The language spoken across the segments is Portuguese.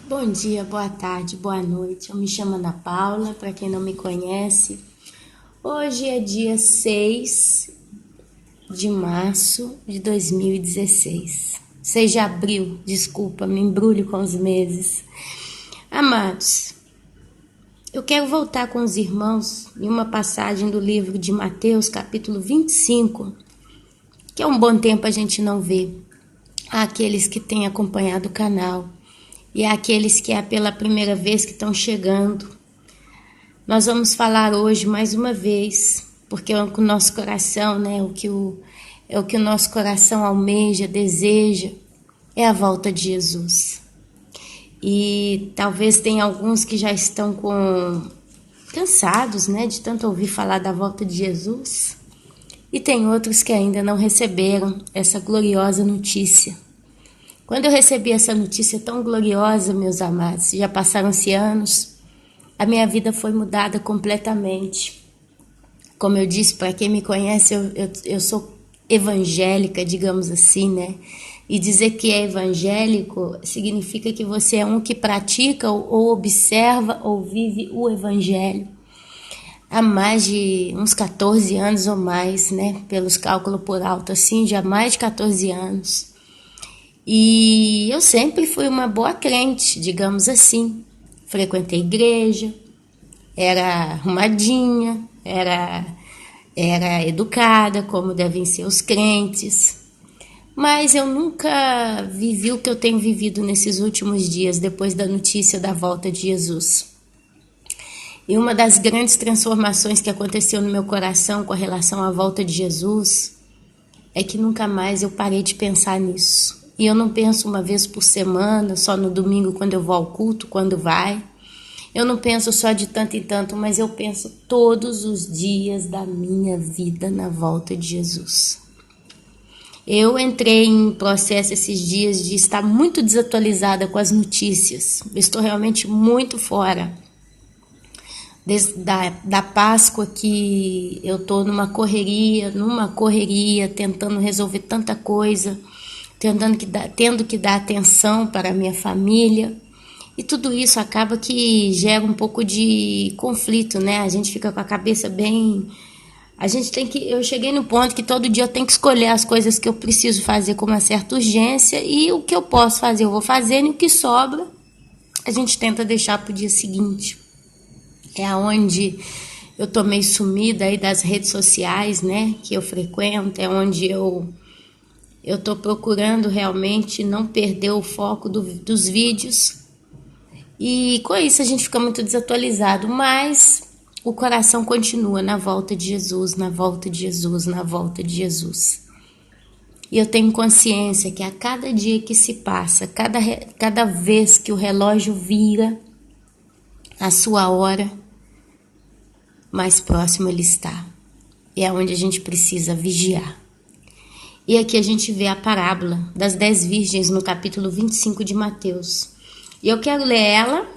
Bom dia, boa tarde, boa noite. Eu me chamo Ana Paula, para quem não me conhece. Hoje é dia 6 de março de 2016. 6 de abril, desculpa, me embrulho com os meses. Amados, eu quero voltar com os irmãos em uma passagem do livro de Mateus, capítulo 25, que é um bom tempo a gente não vê. Há aqueles que têm acompanhado o canal e há aqueles que é pela primeira vez que estão chegando. Nós vamos falar hoje mais uma vez, porque é o que o nosso coração, né, é o que o nosso coração almeja, deseja, é a volta de Jesus. E talvez tenha alguns que já estão cansados, né, de tanto ouvir falar da volta de Jesus. E tem outros que ainda não receberam essa gloriosa notícia. Quando eu recebi essa notícia tão gloriosa, meus amados, já passaram-se anos, a minha vida foi mudada completamente. Como eu disse, para quem me conhece, eu sou evangélica, digamos assim, né? E dizer que é evangélico significa que você é um que pratica ou observa ou vive o evangelho há mais de uns 14 anos ou mais, né? Pelos cálculos por alto, assim, já há mais de 14 anos. E eu sempre fui uma boa crente, digamos assim. Frequentei igreja, era arrumadinha, era educada, como devem ser os crentes. Mas eu nunca vivi o que eu tenho vivido nesses últimos dias, depois da notícia da volta de Jesus. E uma das grandes transformações que aconteceu no meu coração com relação à volta de Jesus é que nunca mais eu parei de pensar nisso. E eu não penso uma vez por semana, só no domingo quando eu vou ao culto, quando vai. Eu não penso só de tanto em tanto, mas eu penso todos os dias da minha vida na volta de Jesus. Eu entrei em processo esses dias de estar muito desatualizada com as notícias. Eu estou realmente muito fora. Desde da Páscoa que eu estou numa correria, tentando resolver tanta coisa, tendo que dar atenção para a minha família. E tudo isso acaba que gera um pouco de conflito, né? A gente fica com a cabeça bem... Eu cheguei no ponto que todo dia eu tenho que escolher as coisas que eu preciso fazer com uma certa urgência e o que eu posso fazer eu vou fazendo e o que sobra a gente tenta deixar para o dia seguinte. É onde eu tô meio sumida aí das redes sociais, né? Que eu frequento, é onde eu tô procurando realmente não perder o foco dos vídeos. E com isso a gente fica muito desatualizado, mas o coração continua na volta de Jesus, na volta de Jesus, na volta de Jesus. E eu tenho consciência que a cada dia que se passa, cada vez que o relógio vira a sua hora, mais próximo ele está. E é onde a gente precisa vigiar. E aqui a gente vê a parábola das 10 virgens no capítulo 25 de Mateus. E eu quero ler ela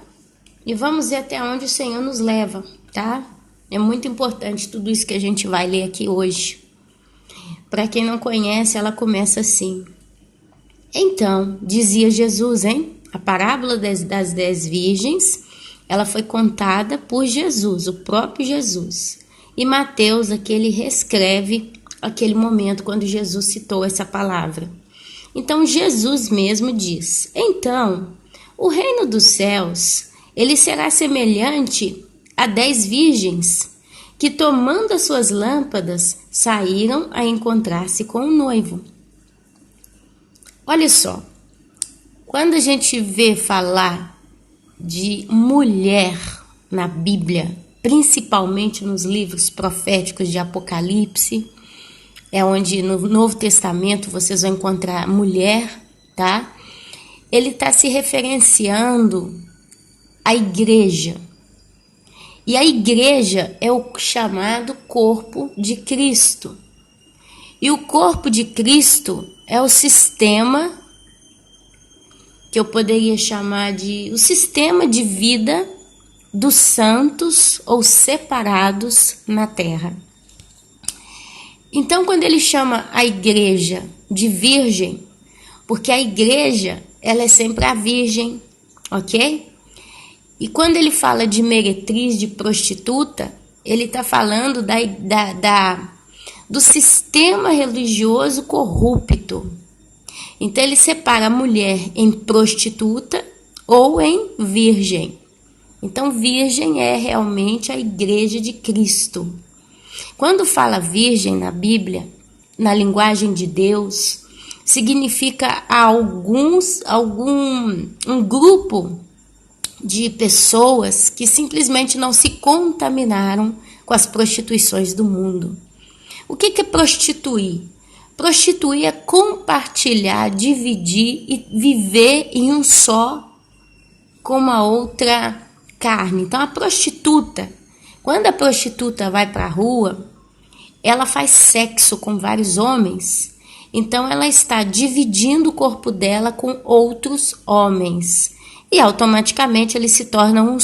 e vamos ver até onde o Senhor nos leva, tá? É muito importante tudo isso que a gente vai ler aqui hoje. Para quem não conhece, ela começa assim. Então, dizia Jesus, a parábola das 10 virgens, ela foi contada por Jesus, o próprio Jesus. E Mateus, aqui ele reescreve aquele momento quando Jesus citou essa palavra. Então, Jesus mesmo diz, então, o reino dos céus, ele será semelhante a 10 virgens que, tomando as suas lâmpadas, saíram a encontrar-se com o noivo. Olha só, quando a gente vê falar de mulher na Bíblia, principalmente nos livros proféticos de Apocalipse, é onde no Novo Testamento vocês vão encontrar mulher, tá? Ele está se referenciando à igreja. E a igreja é o chamado corpo de Cristo. E o corpo de Cristo é o sistema que eu poderia chamar de o sistema de vida dos santos ou separados na terra. Então, quando ele chama a igreja de virgem, porque a igreja, ela é sempre a virgem, ok? E quando ele fala de meretriz, de prostituta, ele está falando do sistema religioso corrupto. Então ele separa a mulher em prostituta ou em virgem. Então virgem é realmente a igreja de Cristo. Quando fala virgem na Bíblia, na linguagem de Deus, significa um grupo de pessoas que simplesmente não se contaminaram com as prostituições do mundo. O que é prostituir? Prostituir é compartilhar, dividir e viver em um só com uma outra carne. Então a prostituta, quando a prostituta vai para a rua, ela faz sexo com vários homens, então ela está dividindo o corpo dela com outros homens. E automaticamente eles se tornam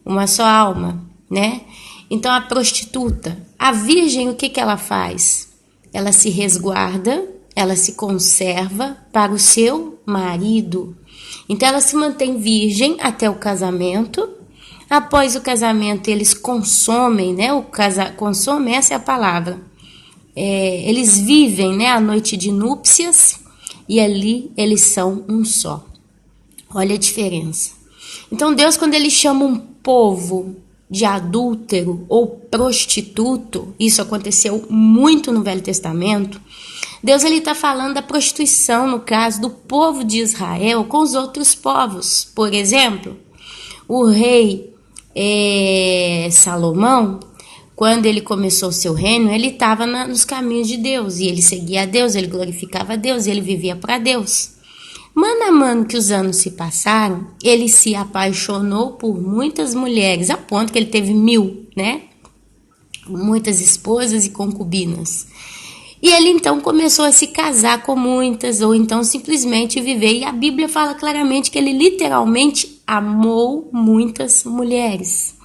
uma só alma, né? Então a prostituta, a virgem, o que ela faz? Ela se resguarda, ela se conserva para o seu marido. Então ela se mantém virgem até o casamento. Após o casamento eles consomem, né? Consomem, essa é a palavra. Eles vivem, né, a noite de núpcias e ali eles são um só. Olha a diferença. Então Deus, quando ele chama um povo de adúltero ou prostituto, isso aconteceu muito no Velho Testamento, Deus está falando da prostituição, no caso do povo de Israel com os outros povos. Por exemplo, o rei Salomão, quando ele começou o seu reino, ele estava nos caminhos de Deus, e ele seguia a Deus, ele glorificava a Deus, ele vivia para Deus. Mano a mano que os anos se passaram, ele se apaixonou por muitas mulheres, a ponto que ele teve 1000, né? Muitas esposas e concubinas. E ele então começou a se casar com muitas, ou então simplesmente viver. E a Bíblia fala claramente que ele literalmente amou muitas mulheres.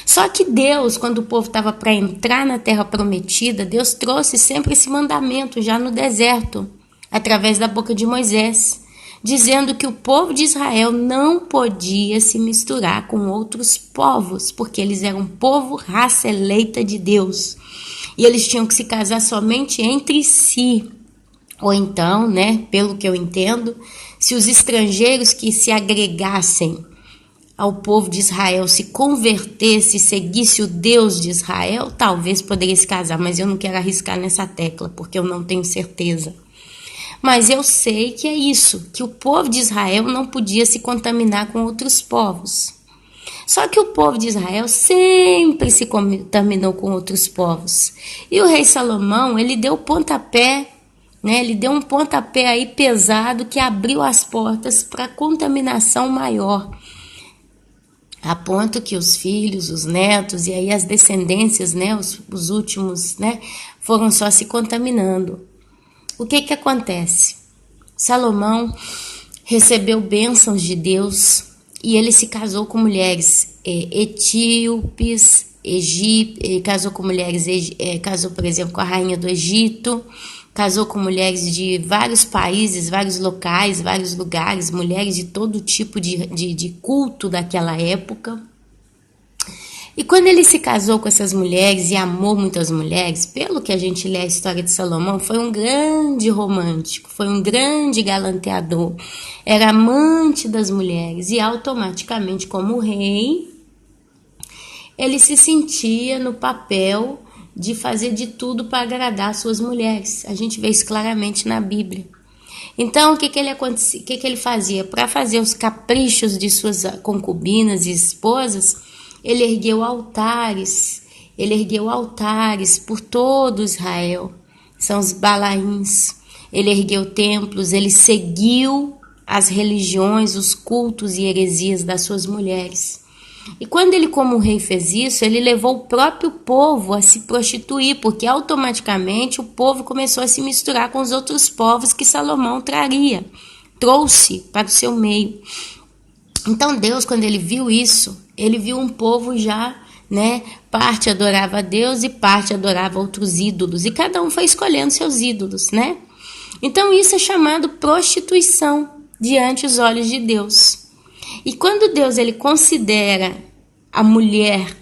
Só que Deus, quando o povo estava para entrar na terra prometida, Deus trouxe sempre esse mandamento já no deserto, através da boca de Moisés, dizendo que o povo de Israel não podia se misturar com outros povos, porque eles eram um povo, raça eleita de Deus. E eles tinham que se casar somente entre si. Ou então, né, pelo que eu entendo, se os estrangeiros que se agregassem ao povo de Israel se convertesse e seguisse o Deus de Israel, talvez poderia se casar, mas eu não quero arriscar nessa tecla, porque eu não tenho certeza. Mas eu sei que é isso, que o povo de Israel não podia se contaminar com outros povos. Só que o povo de Israel sempre se contaminou com outros povos. E o rei Salomão, ele deu pontapé, né? Ele deu um pontapé aí pesado que abriu as portas para contaminação maior. A ponto que os filhos, os netos e aí as descendências, né? Os últimos, né? Foram só se contaminando. O que acontece? Salomão recebeu bênçãos de Deus e ele se casou com mulheres etíopes, casou com mulheres, casou, por exemplo, com a rainha do Egito, casou com mulheres de vários países, vários locais, vários lugares, mulheres de todo tipo de culto daquela época. E quando ele se casou com essas mulheres e amou muitas mulheres, pelo que a gente lê a história de Salomão, foi um grande romântico, foi um grande galanteador, era amante das mulheres e automaticamente, como rei, ele se sentia no papel de fazer de tudo para agradar suas mulheres. A gente vê isso claramente na Bíblia. Então, o que ele fazia? Para fazer os caprichos de suas concubinas e esposas, ele ergueu altares por todo Israel, são os Balaíns. Ele ergueu templos, ele seguiu as religiões, os cultos e heresias das suas mulheres. E quando ele, como rei, fez isso, ele levou o próprio povo a se prostituir, porque automaticamente o povo começou a se misturar com os outros povos que Salomão trouxe para o seu meio. Então Deus, quando ele viu isso, ele viu um povo já, né, parte adorava a Deus e parte adorava outros ídolos, e cada um foi escolhendo seus ídolos, né? Então isso é chamado prostituição diante dos olhos de Deus. E quando Deus ele considera a mulher,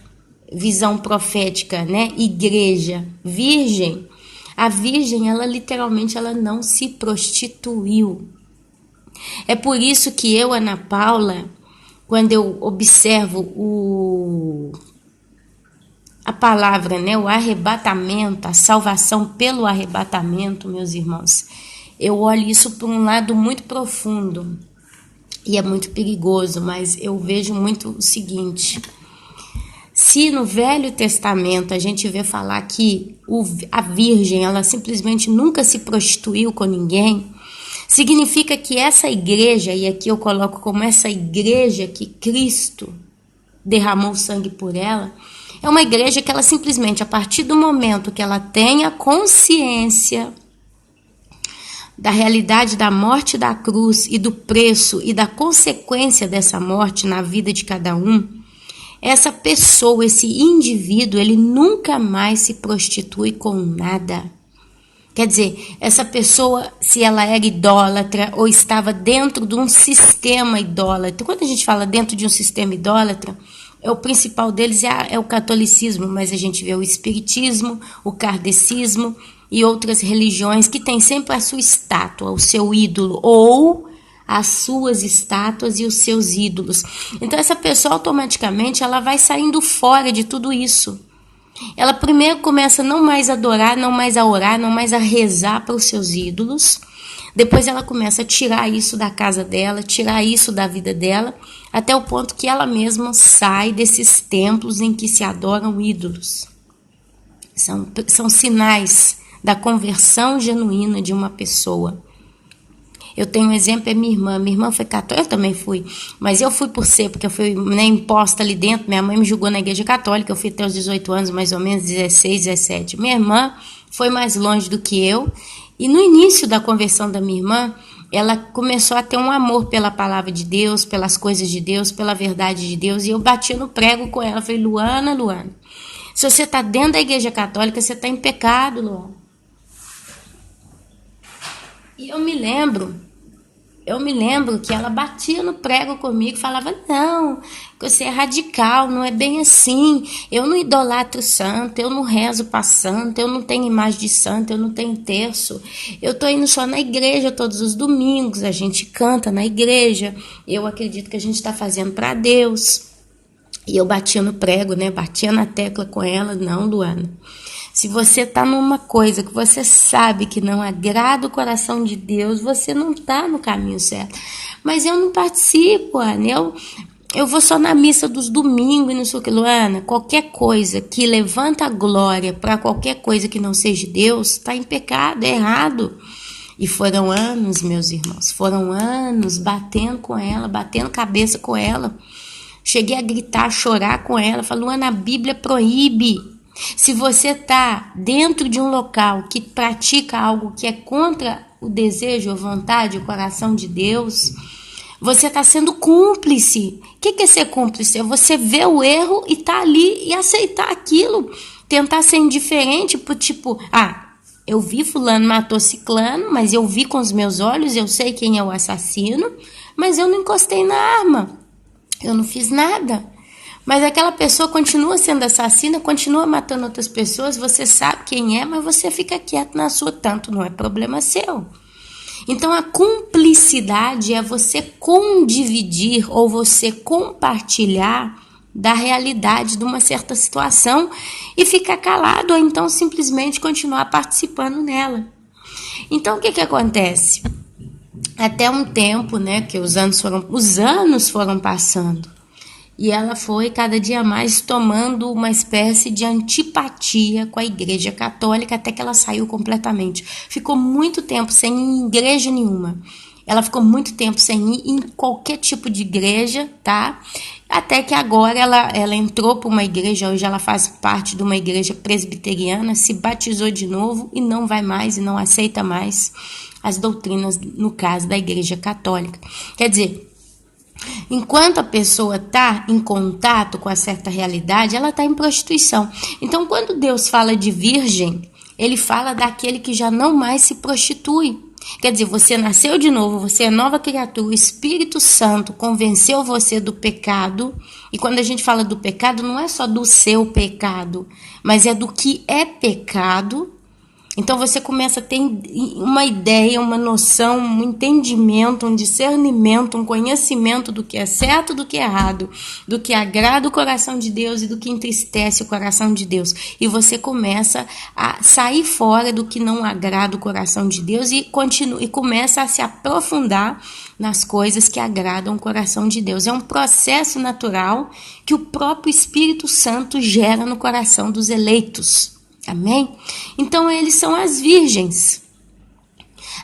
visão profética, né, igreja, virgem, a virgem, ela literalmente ela não se prostituiu. É por isso que eu, Ana Paula, quando eu observo a palavra, né, o arrebatamento, a salvação pelo arrebatamento, meus irmãos, eu olho isso por um lado muito profundo e é muito perigoso, mas eu vejo muito o seguinte: se no Velho Testamento a gente vê falar que a virgem ela simplesmente nunca se prostituiu com ninguém, significa que essa igreja, e aqui eu coloco como essa igreja que Cristo derramou sangue por ela, é uma igreja que ela simplesmente, a partir do momento que ela tem a consciência da realidade da morte da cruz e do preço e da consequência dessa morte na vida de cada um, essa pessoa, esse indivíduo, ele nunca mais se prostitui com nada. Quer dizer, essa pessoa, se ela era idólatra ou estava dentro de um sistema idólatra, quando a gente fala dentro de um sistema idólatra, o principal deles é o catolicismo, mas a gente vê o espiritismo, o kardecismo e outras religiões que têm sempre a sua estátua, o seu ídolo, ou as suas estátuas e os seus ídolos. Então essa pessoa automaticamente ela vai saindo fora de tudo isso. Ela primeiro começa não mais a adorar, não mais a orar, não mais a rezar para os seus ídolos. Depois ela começa a tirar isso da casa dela, tirar isso da vida dela, até o ponto que ela mesma sai desses templos em que se adoram ídolos. São sinais da conversão genuína de uma pessoa. Eu tenho um exemplo, é minha irmã foi católica, eu também fui, mas eu fui porque eu fui, né, imposta ali dentro, minha mãe me julgou na igreja católica, eu fui até os 18 anos, mais ou menos, 16, 17. Minha irmã foi mais longe do que eu, e no início da conversão da minha irmã, ela começou a ter um amor pela palavra de Deus, pelas coisas de Deus, pela verdade de Deus, e eu batia no prego com ela, falei, Luana, se você está dentro da igreja católica, você está em pecado, Luana. E eu me lembro que ela batia no prego comigo e falava, não, você é radical, não é bem assim, eu não idolatro santo, eu não rezo para santo, eu não tenho imagem de santo, eu não tenho terço, eu tô indo só na igreja todos os domingos, a gente canta na igreja, eu acredito que a gente está fazendo para Deus. E eu batia no prego, né, batia na tecla com ela, não, Luana. Se você está numa coisa que você sabe que não agrada o coração de Deus, você não está no caminho certo. Mas eu não participo, Ana. Eu vou só na missa dos domingos e não sei o que. Luana, qualquer coisa que levanta a glória para qualquer coisa que não seja Deus, está em pecado, é errado. E foram anos, meus irmãos, foram anos batendo com ela, batendo cabeça com ela. Cheguei a gritar, a chorar com ela. Falei, Luana, a Bíblia proíbe. Se você está dentro de um local que pratica algo que é contra o desejo, a vontade, o coração de Deus, você está sendo cúmplice. O que é ser cúmplice? É você ver o erro e estar ali e aceitar aquilo. Tentar ser indiferente, tipo, eu vi fulano matou ciclano, mas eu vi com os meus olhos, eu sei quem é o assassino, mas eu não encostei na arma. Eu não fiz nada. Mas aquela pessoa continua sendo assassina, continua matando outras pessoas, você sabe quem é, mas você fica quieto na sua, tanto não é problema seu. Então a cumplicidade é você condividir ou você compartilhar da realidade de uma certa situação e ficar calado ou então simplesmente continuar participando nela. Então o que acontece? Até um tempo, né, que os anos foram passando. E ela foi cada dia mais tomando uma espécie de antipatia com a igreja católica até que ela saiu completamente. Ficou muito tempo sem ir em igreja nenhuma. Ela ficou muito tempo sem ir em qualquer tipo de igreja, tá? Até que agora ela entrou para uma igreja, hoje ela faz parte de uma igreja presbiteriana, se batizou de novo e não vai mais e não aceita mais as doutrinas, no caso da igreja católica. Quer dizer, enquanto a pessoa está em contato com a certa realidade, ela está em prostituição. Então, quando Deus fala de virgem, ele fala daquele que já não mais se prostitui. Quer dizer, você nasceu de novo, você é nova criatura, o Espírito Santo convenceu você do pecado. E quando a gente fala do pecado, não é só do seu pecado, mas é do que é pecado. Então você começa a ter uma ideia, uma noção, um entendimento, um discernimento, um conhecimento do que é certo, do que é errado, do que agrada o coração de Deus e do que entristece o coração de Deus. E você começa a sair fora do que não agrada o coração de Deus e começa a se aprofundar nas coisas que agradam o coração de Deus. É um processo natural que o próprio Espírito Santo gera no coração dos eleitos. Amém? Então, eles são as virgens.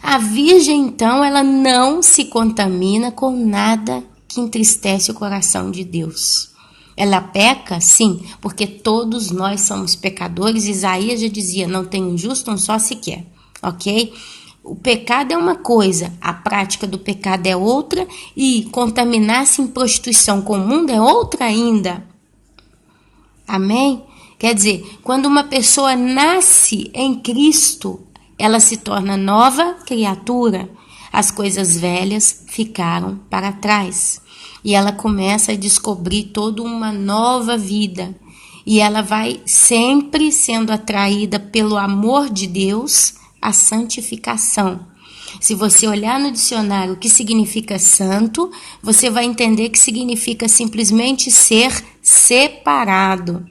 A virgem, então, ela não se contamina com nada que entristece o coração de Deus. Ela peca? Sim, porque todos nós somos pecadores. Isaías já dizia, não tem um justo, um só sequer. Ok? O pecado é uma coisa, a prática do pecado é outra, e contaminar-se em prostituição com o mundo é outra ainda. Amém? Quer dizer, quando uma pessoa nasce em Cristo, ela se torna nova criatura. As coisas velhas ficaram para trás. E ela começa a descobrir toda uma nova vida. E ela vai sempre sendo atraída pelo amor de Deus à santificação. Se você olhar no dicionário o que significa santo, você vai entender que significa simplesmente ser separado.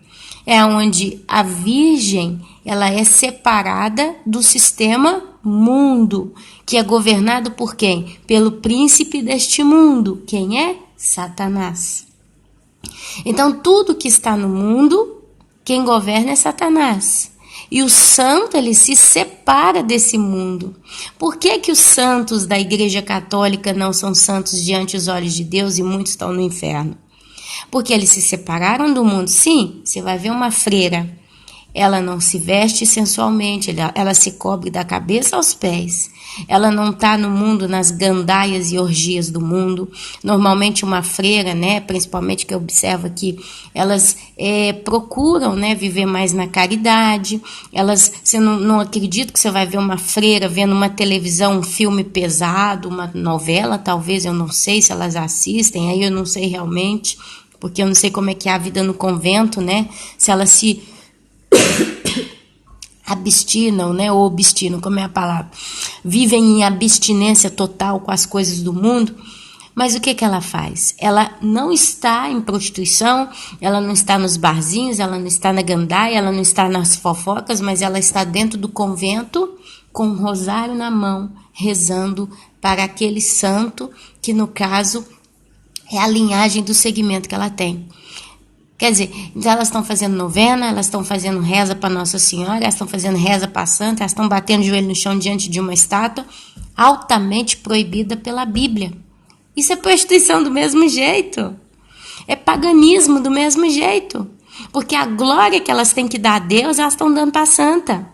É onde a virgem, ela é separada do sistema mundo, que é governado por quem? Pelo príncipe deste mundo. Quem é? Satanás. Então, tudo que está no mundo, quem governa é Satanás. E o santo, ele se separa desse mundo. Por que que os santos da Igreja Católica não são santos diante dos olhos de Deus e muitos estão no inferno? Porque eles se separaram do mundo. Sim, você vai ver uma freira, ela não se veste sensualmente, ela se cobre da cabeça aos pés. Ela não está no mundo nas gandaias e orgias do mundo. Normalmente uma freira, né, principalmente que eu observo aqui, elas procuram, né, viver mais na caridade. Você não acredita que você vai ver uma freira vendo uma televisão, um filme pesado, uma novela, talvez, eu não sei se elas assistem, aí eu não sei realmente, porque eu não sei como é que é a vida no convento, né, se elas se abstinam, né, ou obstinam, como é a palavra, vivem em abstinência total com as coisas do mundo. Mas o que que ela faz? Ela não está em prostituição, ela não está nos barzinhos, ela não está na gandaia, ela não está nas fofocas, mas ela está dentro do convento com um rosário na mão, rezando para aquele santo que, no caso, é a linhagem do segmento que ela tem. Quer dizer, elas estão fazendo novena, elas estão fazendo reza para Nossa Senhora, elas estão fazendo reza para a Santa, elas estão batendo o joelho no chão diante de uma estátua, altamente proibida pela Bíblia. Isso é prostituição do mesmo jeito. É paganismo do mesmo jeito. Porque a glória que elas têm que dar a Deus, elas estão dando para a Santa.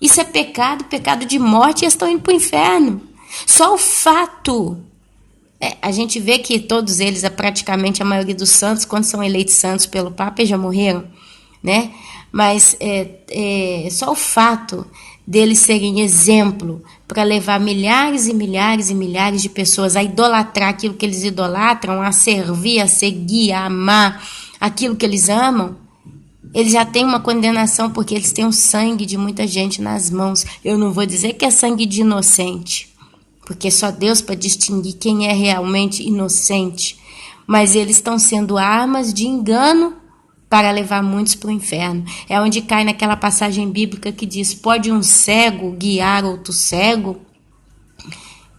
Isso é pecado, pecado de morte, e elas estão indo para o inferno. Só o fato... a gente vê que todos eles, praticamente a maioria dos santos, quando são eleitos santos pelo Papa, eles já morreram, né? Mas só o fato deles serem exemplo para levar milhares e milhares e milhares de pessoas a idolatrar aquilo que eles idolatram, a servir, a seguir, a amar aquilo que eles amam, eles já têm uma condenação porque eles têm o sangue de muita gente nas mãos. Eu não vou dizer que é sangue de inocente, porque só Deus para distinguir quem é realmente inocente. Mas eles estão sendo armas de engano para levar muitos para o inferno. É onde cai naquela passagem bíblica que diz, pode um cego guiar outro cego?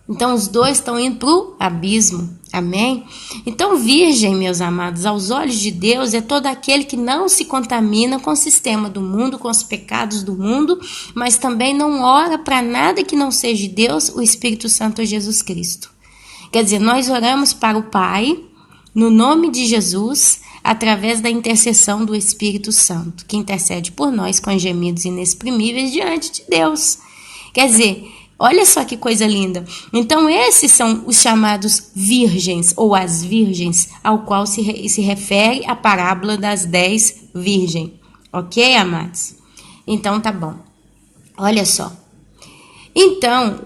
Então os dois estão indo para o abismo. Amém? Então virgem, meus amados, aos olhos de Deus é todo aquele que não se contamina com o sistema do mundo, com os pecados do mundo, mas também não ora para nada que não seja Deus, o Espírito Santo ou Jesus Cristo. Quer dizer, nós oramos para o Pai, no nome de Jesus, através da intercessão do Espírito Santo, que intercede por nós com gemidos inexprimíveis diante de Deus. Quer dizer, olha só que coisa linda. Então, esses são os chamados virgens, ou as virgens, ao qual se refere a parábola das 10 virgens. Ok, amados? Então, tá bom. Olha só. Então,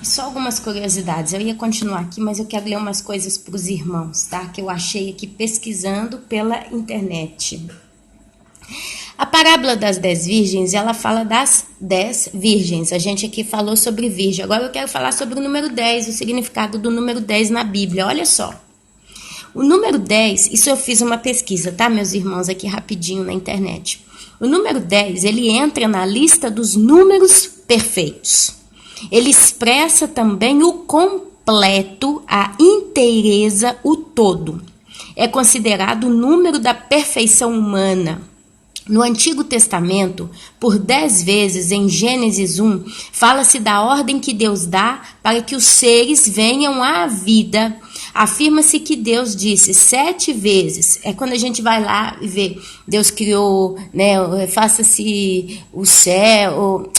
Só algumas curiosidades. Eu ia continuar aqui, mas eu quero ler umas coisas para os irmãos, tá? Que eu achei aqui pesquisando pela internet. A parábola das 10 virgens, ela fala das 10 virgens. A gente aqui falou sobre virgem. Agora eu quero falar sobre o número 10, o significado do número 10 na Bíblia. Olha só. O número 10, isso eu fiz uma pesquisa, tá, meus irmãos, aqui rapidinho na internet. O número 10, ele entra na lista dos números perfeitos. Ele expressa também o completo, a inteireza, o todo. É considerado o número da perfeição humana. No Antigo Testamento, por 10 vezes em Gênesis 1, fala-se da ordem que Deus dá para que os seres venham à vida. Afirma-se que Deus disse 7 vezes. É quando a gente vai lá e vê, Deus criou, né, faça-se o céu,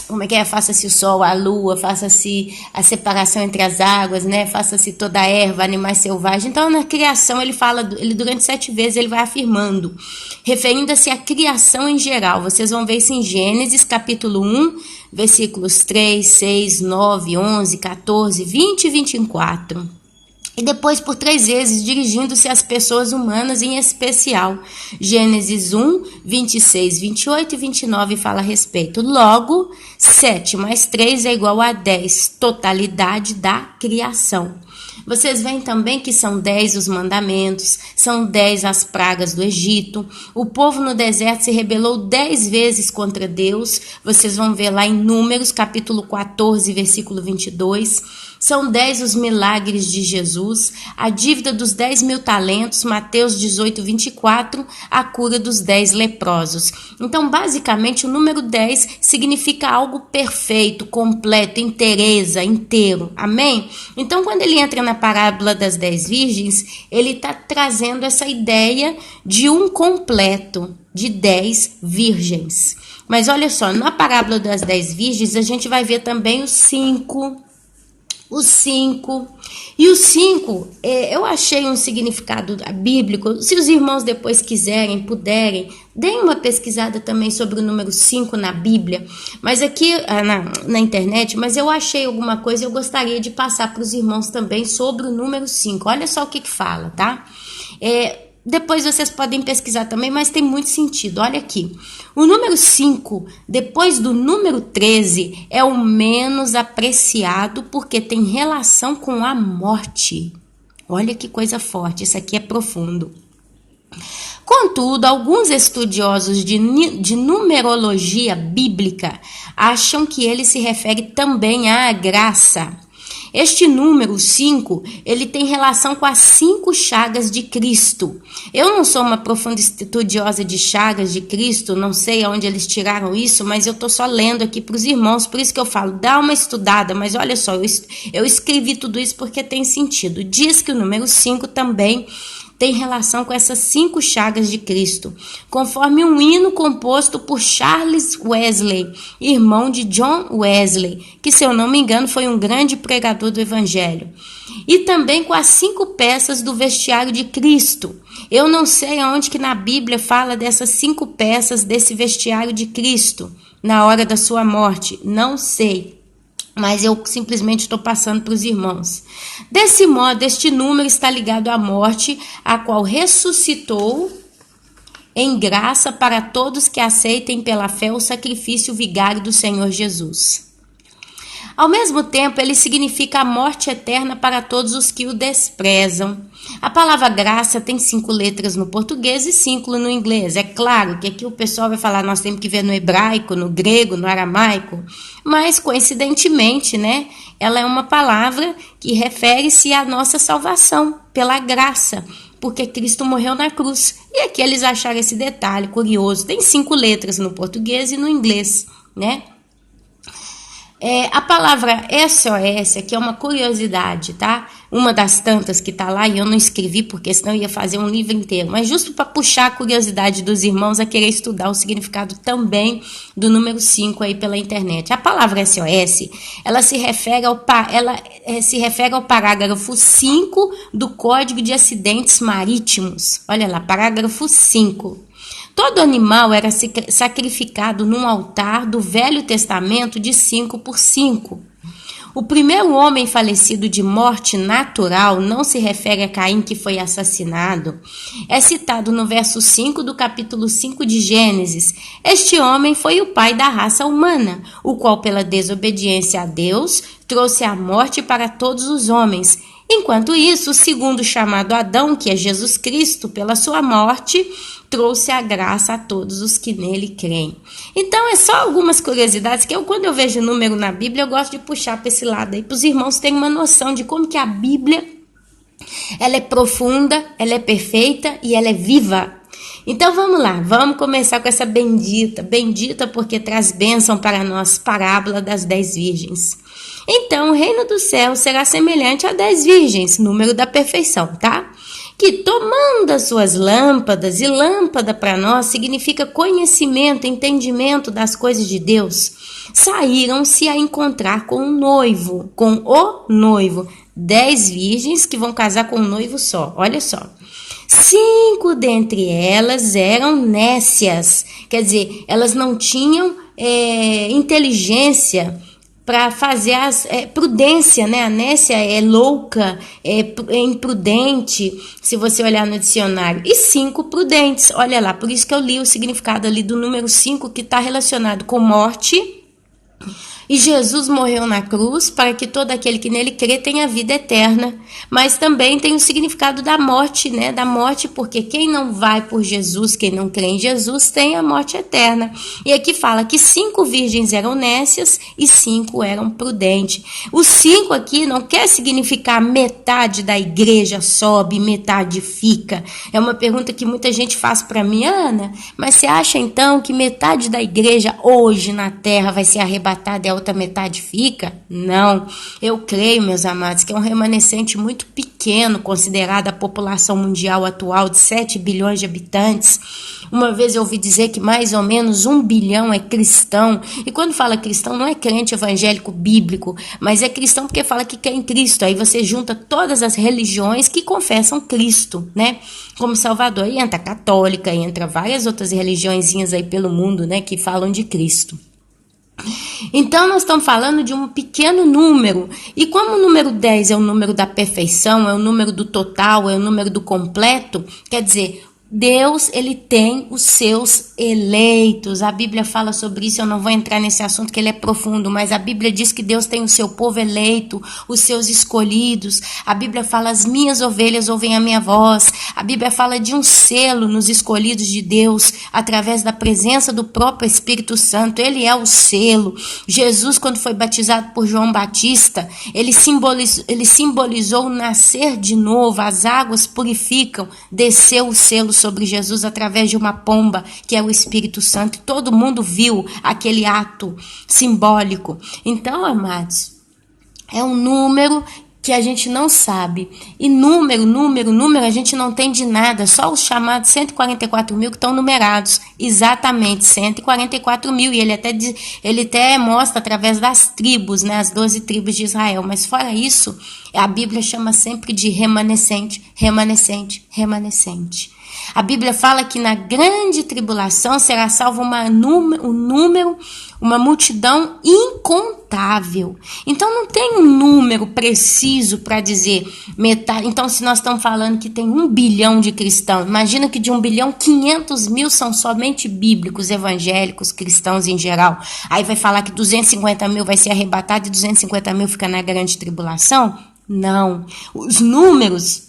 faça-se o sol, a lua, faça-se a separação entre as águas, né, faça-se toda a erva, animais selvagens. Então, na criação, ele durante 7 vezes ele vai afirmando, referindo-se à criação em geral. Vocês vão ver isso em Gênesis, capítulo 1, versículos 3, 6, 9, 11, 14, 20 e 24. E depois por 3 vezes dirigindo-se às pessoas humanas em especial. Gênesis 1, 26, 28 e 29 fala a respeito. Logo, 7 mais 3 é igual a 10, totalidade da criação. Vocês veem também que são 10 os mandamentos, são 10 as pragas do Egito. O povo no deserto se rebelou 10 vezes contra Deus. Vocês vão ver lá em Números, capítulo 14, versículo 22. São 10 os milagres de Jesus, a dívida dos 10.000 talentos, Mateus 18, 24, a cura dos 10 leprosos. Então, basicamente, o número 10 significa algo perfeito, completo, inteireza, inteiro. Amém? Então, quando ele entra na parábola das 10 virgens, ele está trazendo essa ideia de um completo, de 10 virgens. Mas olha só, na parábola das 10 virgens, a gente vai ver também os 5. O 5. E o 5, eu achei um significado bíblico. Se os irmãos depois quiserem, puderem, deem uma pesquisada também sobre o número 5 na Bíblia. Mas aqui na internet, mas eu achei alguma coisa e eu gostaria de passar para os irmãos também sobre o número 5. Olha só o que fala, tá? Depois vocês podem pesquisar também, mas tem muito sentido. Olha aqui. O número 5, depois do número 13, é o menos apreciado porque tem relação com a morte. Olha que coisa forte, isso aqui é profundo. Contudo, alguns estudiosos de numerologia bíblica acham que ele se refere também à graça. Este número 5, ele tem relação com as 5 chagas de Cristo. Eu não sou uma profunda estudiosa de chagas de Cristo, não sei aonde eles tiraram isso, mas eu estou só lendo aqui para os irmãos, por isso que eu falo, dá uma estudada, mas olha só, eu escrevi tudo isso porque tem sentido. Diz que o número 5 também tem relação com essas 5 chagas de Cristo, conforme um hino composto por Charles Wesley, irmão de John Wesley, que, se eu não me engano, foi um grande pregador do Evangelho. E também com as 5 peças do vestiário de Cristo. Eu não sei aonde que na Bíblia fala dessas 5 peças desse vestiário de Cristo, na hora da sua morte, não sei. Mas eu simplesmente estou passando para os irmãos. Desse modo, este número está ligado à morte, a qual ressuscitou em graça para todos que aceitem pela fé o sacrifício vigário do Senhor Jesus. Ao mesmo tempo, ele significa a morte eterna para todos os que o desprezam. A palavra graça tem 5 letras no português e 5 no inglês. É claro que aqui o pessoal vai falar, nós temos que ver no hebraico, no grego, no aramaico, mas coincidentemente, né, ela é uma palavra que refere-se à nossa salvação pela graça, porque Cristo morreu na cruz. E aqui eles acharam esse detalhe curioso. Tem 5 letras no português e no inglês, né? A palavra SOS aqui é uma curiosidade, tá? Uma das tantas que tá lá e eu não escrevi porque senão eu ia fazer um livro inteiro. Mas justo para puxar a curiosidade dos irmãos a querer estudar o significado também do número 5 aí pela internet. A palavra SOS, ela se refere ao parágrafo 5 do Código de Acidentes Marítimos. Olha lá, parágrafo 5. Todo animal era sacrificado num altar do Velho Testamento de 5 por 5. O primeiro homem falecido de morte natural não se refere a Caim, que foi assassinado. É citado no verso 5 do capítulo 5 de Gênesis. Este homem foi o pai da raça humana, o qual, pela desobediência a Deus, trouxe a morte para todos os homens. Enquanto isso, o segundo chamado Adão, que é Jesus Cristo, pela sua morte, trouxe a graça a todos os que nele creem. Então, é só algumas curiosidades que quando eu vejo número na Bíblia, eu gosto de puxar para esse lado aí, para os irmãos terem uma noção de como que a Bíblia, ela é profunda, ela é perfeita e ela é viva. Então, vamos lá, vamos começar com essa bendita porque traz bênção para nós, parábola das 10 virgens. Então, o reino do céu será semelhante a 10 virgens, número da perfeição, tá? Que tomando as suas lâmpadas, e lâmpada para nós significa conhecimento, entendimento das coisas de Deus, saíram-se a encontrar com o noivo. 10 virgens que vão casar com um noivo só, olha só. 5 dentre elas eram nécias, quer dizer, elas não tinham inteligência para fazer prudência, né? A nécia é louca, é imprudente, se você olhar no dicionário. E 5 prudentes, olha lá, por isso que eu li o significado ali do número 5, que está relacionado com morte. E Jesus morreu na cruz para que todo aquele que nele crê tenha vida eterna. Mas também tem o significado da morte, né? Da morte, porque quem não vai por Jesus, quem não crê em Jesus, tem a morte eterna. E aqui fala que 5 virgens eram nécias e 5 eram prudentes. Os 5 aqui não quer significar metade da igreja sobe, metade fica. É uma pergunta que muita gente faz para mim, Ana, mas você acha então que metade da igreja hoje na terra vai ser arrebatada e a outra metade fica? Não, eu creio, meus amados, que é um remanescente muito pequeno, considerado a população mundial atual de 7 bilhões de habitantes. Uma vez eu ouvi dizer que mais ou menos 1 bilhão é cristão, e quando fala cristão não é crente evangélico bíblico, mas é cristão porque fala que quer em Cristo. Aí você junta todas as religiões que confessam Cristo, né, como Salvador, e entra a católica, entra várias outras religiõezinhas aí pelo mundo, né, que falam de Cristo. Então nós estamos falando de um pequeno número, e como o número 10 é o número da perfeição, é o número do total, é o número do completo, quer dizer, Deus, ele tem os seus eleitos. A Bíblia fala sobre isso, eu não vou entrar nesse assunto que ele é profundo, mas a Bíblia diz que Deus tem o seu povo eleito, os seus escolhidos. A Bíblia fala, as minhas ovelhas ouvem a minha voz. A Bíblia fala de um selo nos escolhidos de Deus, através da presença do próprio Espírito Santo. Ele é o selo. Jesus, quando foi batizado por João Batista, ele simbolizou o nascer de novo. As águas purificam, desceu o selo sobre Jesus através de uma pomba, que é o Espírito Santo, e todo mundo viu aquele ato simbólico. Então, amados, é um número que a gente não sabe, e número, a gente não tem de nada, só os chamados 144 mil que estão numerados, exatamente 144 mil, e ele até mostra através das tribos, né, as 12 tribos de Israel, mas fora isso, a Bíblia chama sempre de remanescente. A Bíblia fala que na grande tribulação será salvo uma multidão incontável. Então não tem um número preciso para dizer metade. Então, se nós estamos falando que tem 1 bilhão de cristãos, imagina que de 1 bilhão, 500 mil são somente bíblicos, evangélicos, cristãos em geral. Aí vai falar que 250 mil vai ser arrebatado e 250 mil fica na grande tribulação? Não. Os números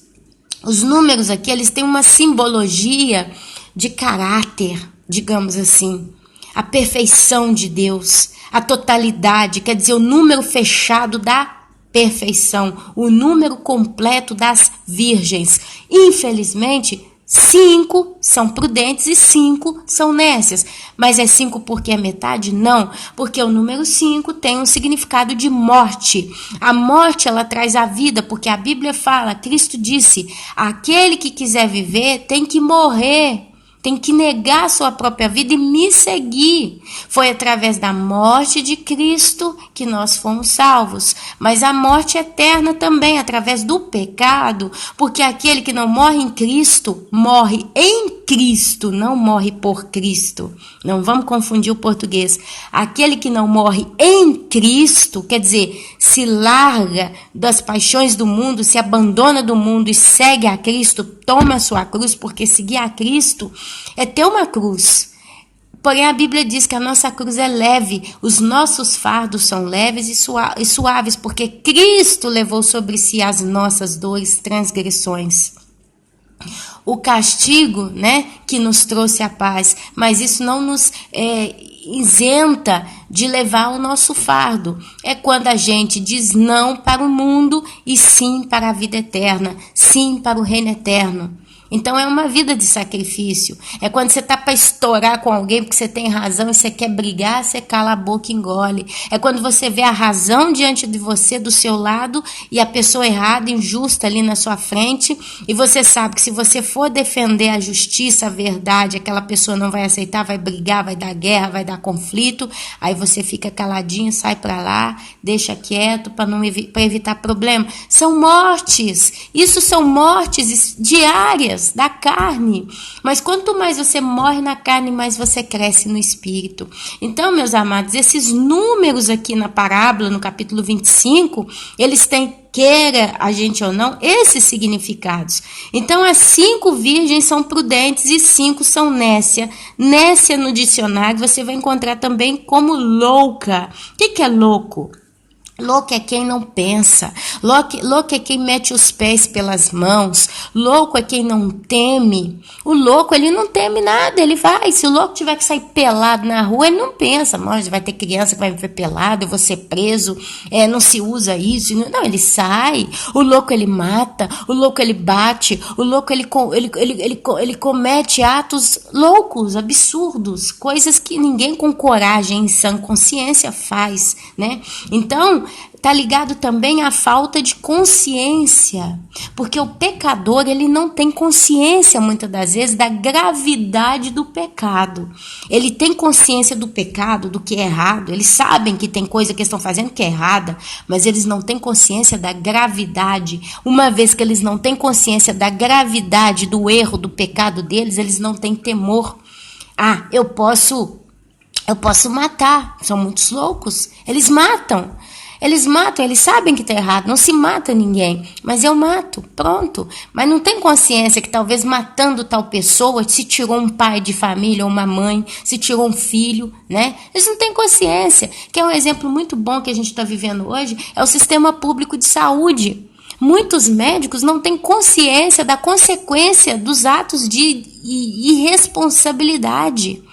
aqui, eles têm uma simbologia de caráter, digamos assim. A perfeição de Deus, a totalidade, quer dizer, o número fechado da perfeição, o número completo das virgens. Infelizmente, 5 são prudentes e 5 são nécias. Mas é 5 porque é metade? Não, porque o número 5 tem um significado de morte. A morte, ela traz a vida, porque a Bíblia fala, Cristo disse, aquele que quiser viver tem que morrer. Tem que negar a sua própria vida e me seguir. Foi através da morte de Cristo que nós fomos salvos. Mas a morte eterna também, através do pecado. Porque aquele que não morre em Cristo, morre em Cristo, não morre por Cristo. Não vamos confundir o português. Aquele que não morre em Cristo, quer dizer, se larga das paixões do mundo, se abandona do mundo e segue a Cristo, toma a sua cruz, porque seguir a Cristo é ter uma cruz. Porém, a Bíblia diz que a nossa cruz é leve, os nossos fardos são leves e suaves, porque Cristo levou sobre si as nossas dores, transgressões. O castigo, né, que nos trouxe a paz, mas isso não nos isenta de levar o nosso fardo. É quando a gente diz não para o mundo e sim para a vida eterna, sim para o reino eterno. Então é uma vida de sacrifício. É quando você está para estourar com alguém porque você tem razão e você quer brigar, você cala a boca e engole. É quando você vê a razão diante de você, do seu lado, e a pessoa errada, injusta ali na sua frente, e você sabe que se você for defender a justiça, a verdade, aquela pessoa não vai aceitar, vai brigar, vai dar guerra, vai dar conflito, aí você fica caladinho, sai para lá, deixa quieto para evitar problema. São mortes. Isso são mortes diárias da carne, mas quanto mais você morre na carne, mais você cresce no espírito. Então, meus amados, esses números aqui na parábola, no capítulo 25, eles têm, queira a gente ou não, esses significados. Então, as 5 virgens são prudentes e 5 são nécia. Nécia no dicionário você vai encontrar também como louca. O que é louco? Louco é quem não pensa, louco é quem mete os pés pelas mãos, louco é quem não teme. O louco, ele não teme nada, ele vai. Se o louco tiver que sair pelado na rua, ele não pensa, mas vai ter criança que vai me ver pelado, eu vou ser preso, não se usa isso. Não, ele sai. O louco, ele mata, o louco, ele bate, o louco, ele comete atos loucos, absurdos, coisas que ninguém com coragem e sã consciência faz, né? Então, está ligado também à falta de consciência, porque o pecador, ele não tem consciência muitas das vezes da gravidade do pecado. Ele tem consciência do pecado, do que é errado, eles sabem que tem coisa que eles estão fazendo que é errada, mas eles não têm consciência da gravidade. Uma vez que eles não têm consciência da gravidade do erro, do pecado deles, eles não têm temor. Eu posso matar. São muitos loucos, eles matam, eles sabem que está errado, não se mata ninguém, mas eu mato, pronto. Mas não tem consciência que talvez matando tal pessoa se tirou um pai de família ou uma mãe, se tirou um filho, né? Eles não têm consciência, que é um exemplo muito bom que a gente está vivendo hoje, é o sistema público de saúde. Muitos médicos não têm consciência da consequência dos atos de irresponsabilidade.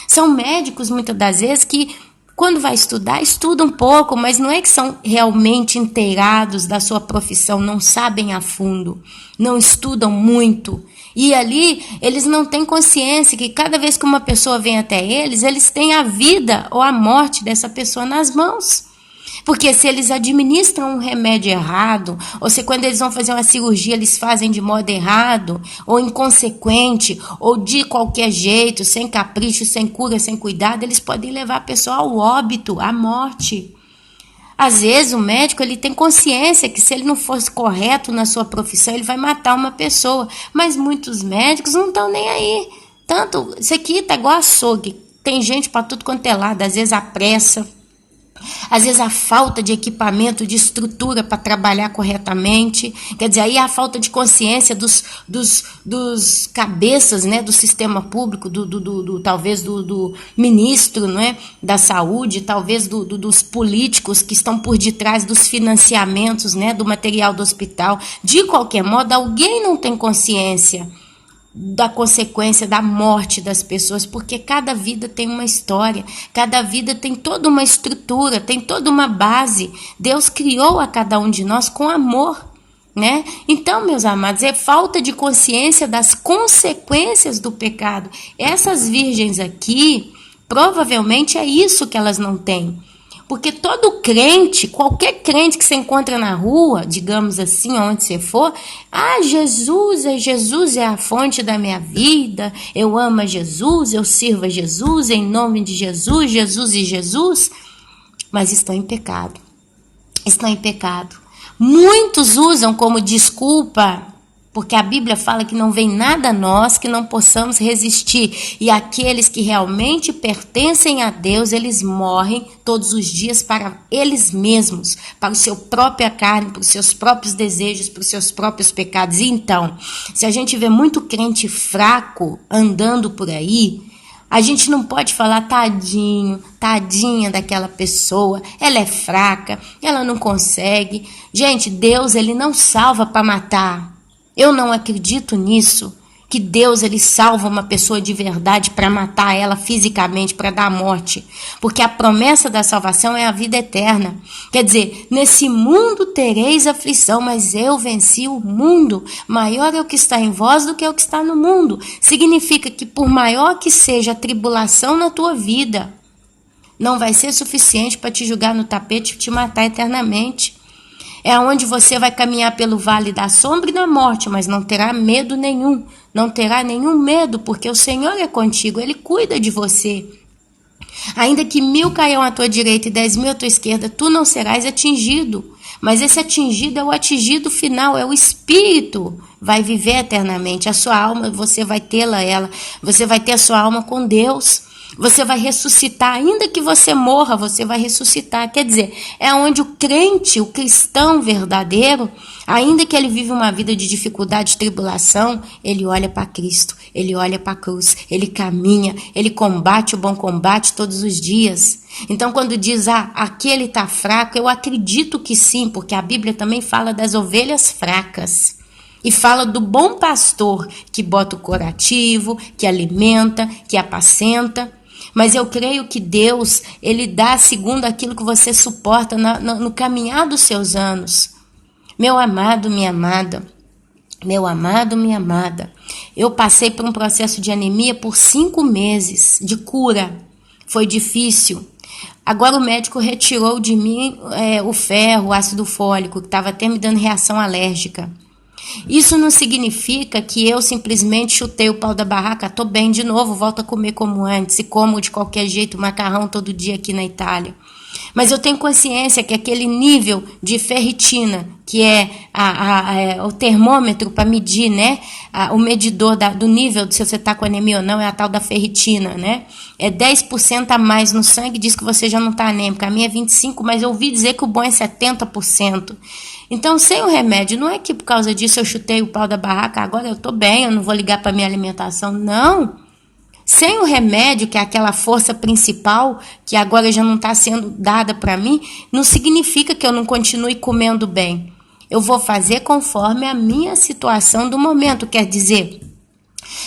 São médicos, muitas das vezes, que quando vai estudar, estuda um pouco, mas não é que são realmente inteirados da sua profissão, não sabem a fundo, não estudam muito. E ali, eles não têm consciência que cada vez que uma pessoa vem até eles têm a vida ou a morte dessa pessoa nas mãos. Porque se eles administram um remédio errado, ou se quando eles vão fazer uma cirurgia eles fazem de modo errado, ou inconsequente, ou de qualquer jeito, sem capricho, sem cura, sem cuidado, eles podem levar a pessoa ao óbito, à morte. Às vezes o médico, ele tem consciência que se ele não fosse correto na sua profissão, ele vai matar uma pessoa, mas muitos médicos não estão nem aí. Tanto, isso aqui tá igual açougue, tem gente para tudo quanto é lado, às vezes a pressa, às vezes a falta de equipamento, de estrutura para trabalhar corretamente, quer dizer, aí a falta de consciência dos cabeças, né, do sistema público, talvez do ministro, né, da saúde, talvez dos políticos que estão por detrás dos financiamentos, né, do material do hospital. De qualquer modo, alguém não tem consciência da consequência da morte das pessoas, porque cada vida tem uma história, cada vida tem toda uma estrutura, tem toda uma base. Deus criou a cada um de nós com amor, né? Então, meus amados, é falta de consciência das consequências do pecado. Essas virgens aqui, provavelmente é isso que elas não têm. Porque todo crente, qualquer crente que você encontra na rua, digamos assim, onde você for, Jesus é a fonte da minha vida, eu amo a Jesus, eu sirvo a Jesus, em nome de Jesus, Jesus e Jesus, mas estão em pecado. Estão em pecado. Muitos usam como desculpa Porque a Bíblia fala que não vem nada a nós que não possamos resistir. E aqueles que realmente pertencem a Deus, eles morrem todos os dias para eles mesmos, para a sua própria carne, para os seus próprios desejos, para os seus próprios pecados. E então, se a gente vê muito crente fraco andando por aí, a gente não pode falar tadinho, tadinha daquela pessoa, ela é fraca, ela não consegue. Gente, Deus, ele não salva para matar. Eu não acredito nisso, que Deus ele salva uma pessoa de verdade para matar ela fisicamente, para dar a morte. Porque a promessa da salvação é a vida eterna. Quer dizer, nesse mundo tereis aflição, mas eu venci o mundo. Maior é o que está em vós do que o que está no mundo. Significa que por maior que seja a tribulação na tua vida, não vai ser suficiente para te jogar no tapete e te matar eternamente. É onde você vai caminhar pelo vale da sombra e da morte, mas não terá medo nenhum. Não terá nenhum medo, porque o Senhor é contigo, Ele cuida de você. Ainda que 1000 caiam à tua direita e 10.000 à tua esquerda, tu não serás atingido. Mas esse atingido é o atingido final, é o Espírito. Vai viver eternamente. A sua alma, você vai tê-la, você vai ter a sua alma com Deus. Você vai ressuscitar, ainda que você morra, você vai ressuscitar. Quer dizer, é onde o crente, o cristão verdadeiro, ainda que ele vive uma vida de dificuldade e tribulação, ele olha para Cristo, ele olha para a cruz, ele caminha, ele combate o bom combate todos os dias. Então, quando diz, aquele está fraco, eu acredito que sim, porque a Bíblia também fala das ovelhas fracas. E fala do bom pastor que bota o curativo, que alimenta, que apacenta. Mas eu creio que Deus, Ele dá segundo aquilo que você suporta no caminhar dos seus anos. Meu amado, minha amada, meu amado, minha amada, eu passei por um processo de anemia por 5 meses de cura. Foi difícil. Agora o médico retirou de mim o ferro, o ácido fólico, que estava até me dando reação alérgica. Isso não significa que eu simplesmente chutei o pau da barraca, tô bem de novo, volto a comer como antes e como de qualquer jeito macarrão todo dia aqui na Itália. Mas eu tenho consciência que aquele nível de ferritina, que é o termômetro para medir, né? O medidor do nível de se você está com anemia ou não, é a tal da ferritina, né? É 10% a mais no sangue, diz que você já não está anêmica. A minha é 25%, mas eu ouvi dizer que o bom é 70%. Então, sem o remédio, não é que por causa disso eu chutei o pau da barraca, agora eu estou bem, eu não vou ligar para minha alimentação. Não! Sem o remédio, que é aquela força principal, que agora já não está sendo dada para mim, não significa que eu não continue comendo bem. Eu vou fazer conforme a minha situação do momento, quer dizer...